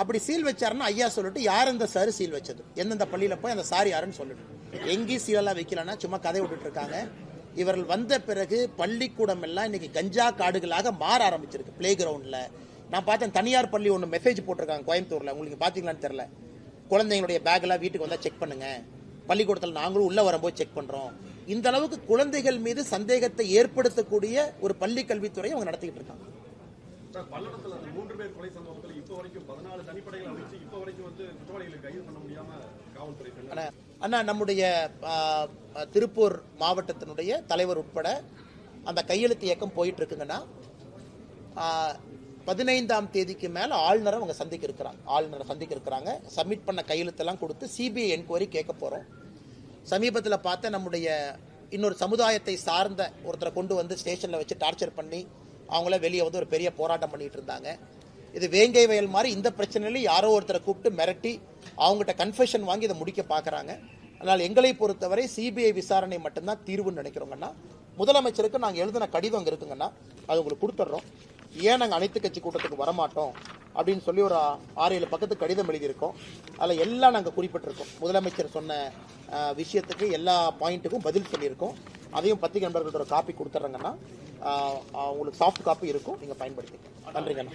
அப்படி சீல் வச்சாருன்னா ஐயா சொல்லிட்டு யார் அந்த சார் சீல் வச்சது, எந்தெந்த பள்ளியில போய் அந்த சார் யாருன்னு சொல்லிட்டு. எங்கேயும் சீலெல்லாம் வைக்கலன்னா சும்மா கதை விட்டுட்டு இருக்காங்க. இவர்கள் வந்த பிறகு பள்ளிக்கூடம் எல்லாம் இன்னைக்கு கஞ்சா காடுகளாக மாற ஆரம்பிச்சிருக்கு. பிளே கிரவுண்ட்ல நான் பார்த்தேன், தனியார் பள்ளி ஒன்று மெசேஜ் போட்டிருக்காங்க கோயம்புத்தூர்ல, உங்களுக்கு பாத்தீங்களான்னு தெரியல. குழந்தைங்களுடைய பேக் எல்லாம் வீட்டுக்கு வந்தா செக் பண்ணுங்க, பள்ளிக்கூடத்தில் நாங்களும் உள்ள வரும்போது செக் பண்றோம். இந்த அளவுக்கு குழந்தைகள் மீது சந்தேகத்தை ஏற்படுத்தக்கூடிய ஒரு பள்ளி கல்வித்துறையை அவங்க நடத்திக்கிட்டு இருக்காங்க.
பல்லடத்துல 3 பேர் கொலை சம்பவத்தில் இப்ப வரைக்கும் 14 தனிப்படைகள் அமைச்சு இப்ப வரைக்கும் வந்து குற்றவாளிகளை கைது பண்ண முடியாம காவல்துறை.
அண்ணா, நம்முடைய திருப்பூர் மாவட்டத்தினுடைய தலைவர் உட்பட அந்த கையெழுத்து இயக்கம் போயிட்டு இருக்குங்கன்னா, 15ஆம் தேதிக்கு மேல ஆளுநரை அவங்க சந்திக்க இருக்கிறாங்க. சப்மிட் பண்ண கையெழுத்தெல்லாம் கொடுத்து சிபிஐ என்கொயரி கேட்க போறோம். சமீபத்தில் பார்த்த நம்முடைய இன்னொரு சமுதாயத்தை சார்ந்த ஒருத்தரை கொண்டு வந்து ஸ்டேஷன்ல வச்சு டார்ச்சர் பண்ணி அவங்கள வெளியே வந்து ஒரு பெரிய போராட்டம் பண்ணிட்டு இருந்தாங்க. இது வேங்கை வயல் மாதிரி இந்த பிரச்சனையில யாரோ ஒருத்தரை கூப்பிட்டு மிரட்டி அவங்ககிட்ட கன்ஃபெஷன் வாங்கி இதை முடிக்க பார்க்கறாங்க. அதனால் எங்களை பொறுத்தவரை சிபிஐ விசாரணை மட்டும்தான் தீர்வுன்னு நினைக்கிறோங்கன்னா. முதலமைச்சருக்கு நாங்கள் எழுதின கடிதம் அங்கே இருக்குங்கன்னா அது உங்களுக்கு கொடுத்துட்றோம். ஏன் நாங்கள் அனைத்து கட்சி கூட்டத்துக்கு வரமாட்டோம் அப்படின்னு சொல்லி ஒரு 6-7 பக்கத்துக்கு கடிதம் எழுதியிருக்கோம். அதில் எல்லாம் நாங்கள் குறிப்பிட்டிருக்கோம். முதலமைச்சர் சொன்ன விஷயத்துக்கு எல்லா பாயிண்ட்டுக்கும் பதில் சொல்லியிருக்கோம். அதையும் பத்திரிகை நண்பர்களோட ஒரு காப்பி கொடுத்துட்றாங்கன்னா உங்களுக்கு சாஃப்ட் காப்பி இருக்கும், நீங்கள் பயன்படுத்திக்கலாம். நன்றிங்கண்ணா.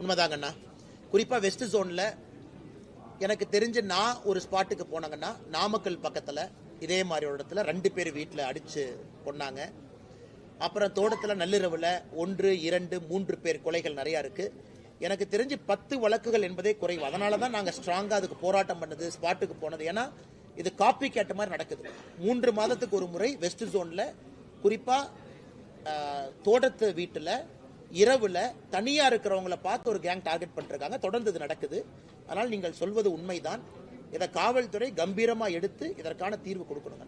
உண்மைதாங்கண்ணா. குறிப்பாக வெஸ்ட் ஜோனில் எனக்கு தெரிஞ்சு நான் ஒரு ஸ்பாட்டுக்கு போனாங்கன்னா, நாமக்கல் பக்கத்தில் இதே மாதிரி ஒரு இடத்துல 2 பேர் வீட்டில் அடித்து கொண்டாங்க. அப்புறம் தோட்டத்தில் நள்ளிரவில் 1, 2, 3 பேர் கொலைகள் நிறையா இருக்குது. எனக்கு தெரிஞ்சு 10 வழக்குகள் என்பதே குறைவு. அதனால தான் நாங்கள் ஸ்ட்ராங்காக அதுக்கு போராட்டம் பண்ணது, ஸ்பாட்டுக்கு போனது. ஏன்னா இது காப்பி கேட்ட மாதிரி நடக்குது. 3 மாதத்துக்கு ஒரு முறை வெஸ்ட் ஜோனில் குறிப்பாக தோட்டத்து வீட்டில் இரவுல தனியா இருக்கிறவங்களை பார்த்து ஒரு கேங் டார்கெட் பண்ணிருக்காங்க. தொடர்ந்து இது நடக்குது. ஆனால் நீங்கள் சொல்வது உண்மைதான். இதை காவல்துறை கம்பீரமா எடுத்து இதற்கான தீர்வு கொடுக்கணுங்க.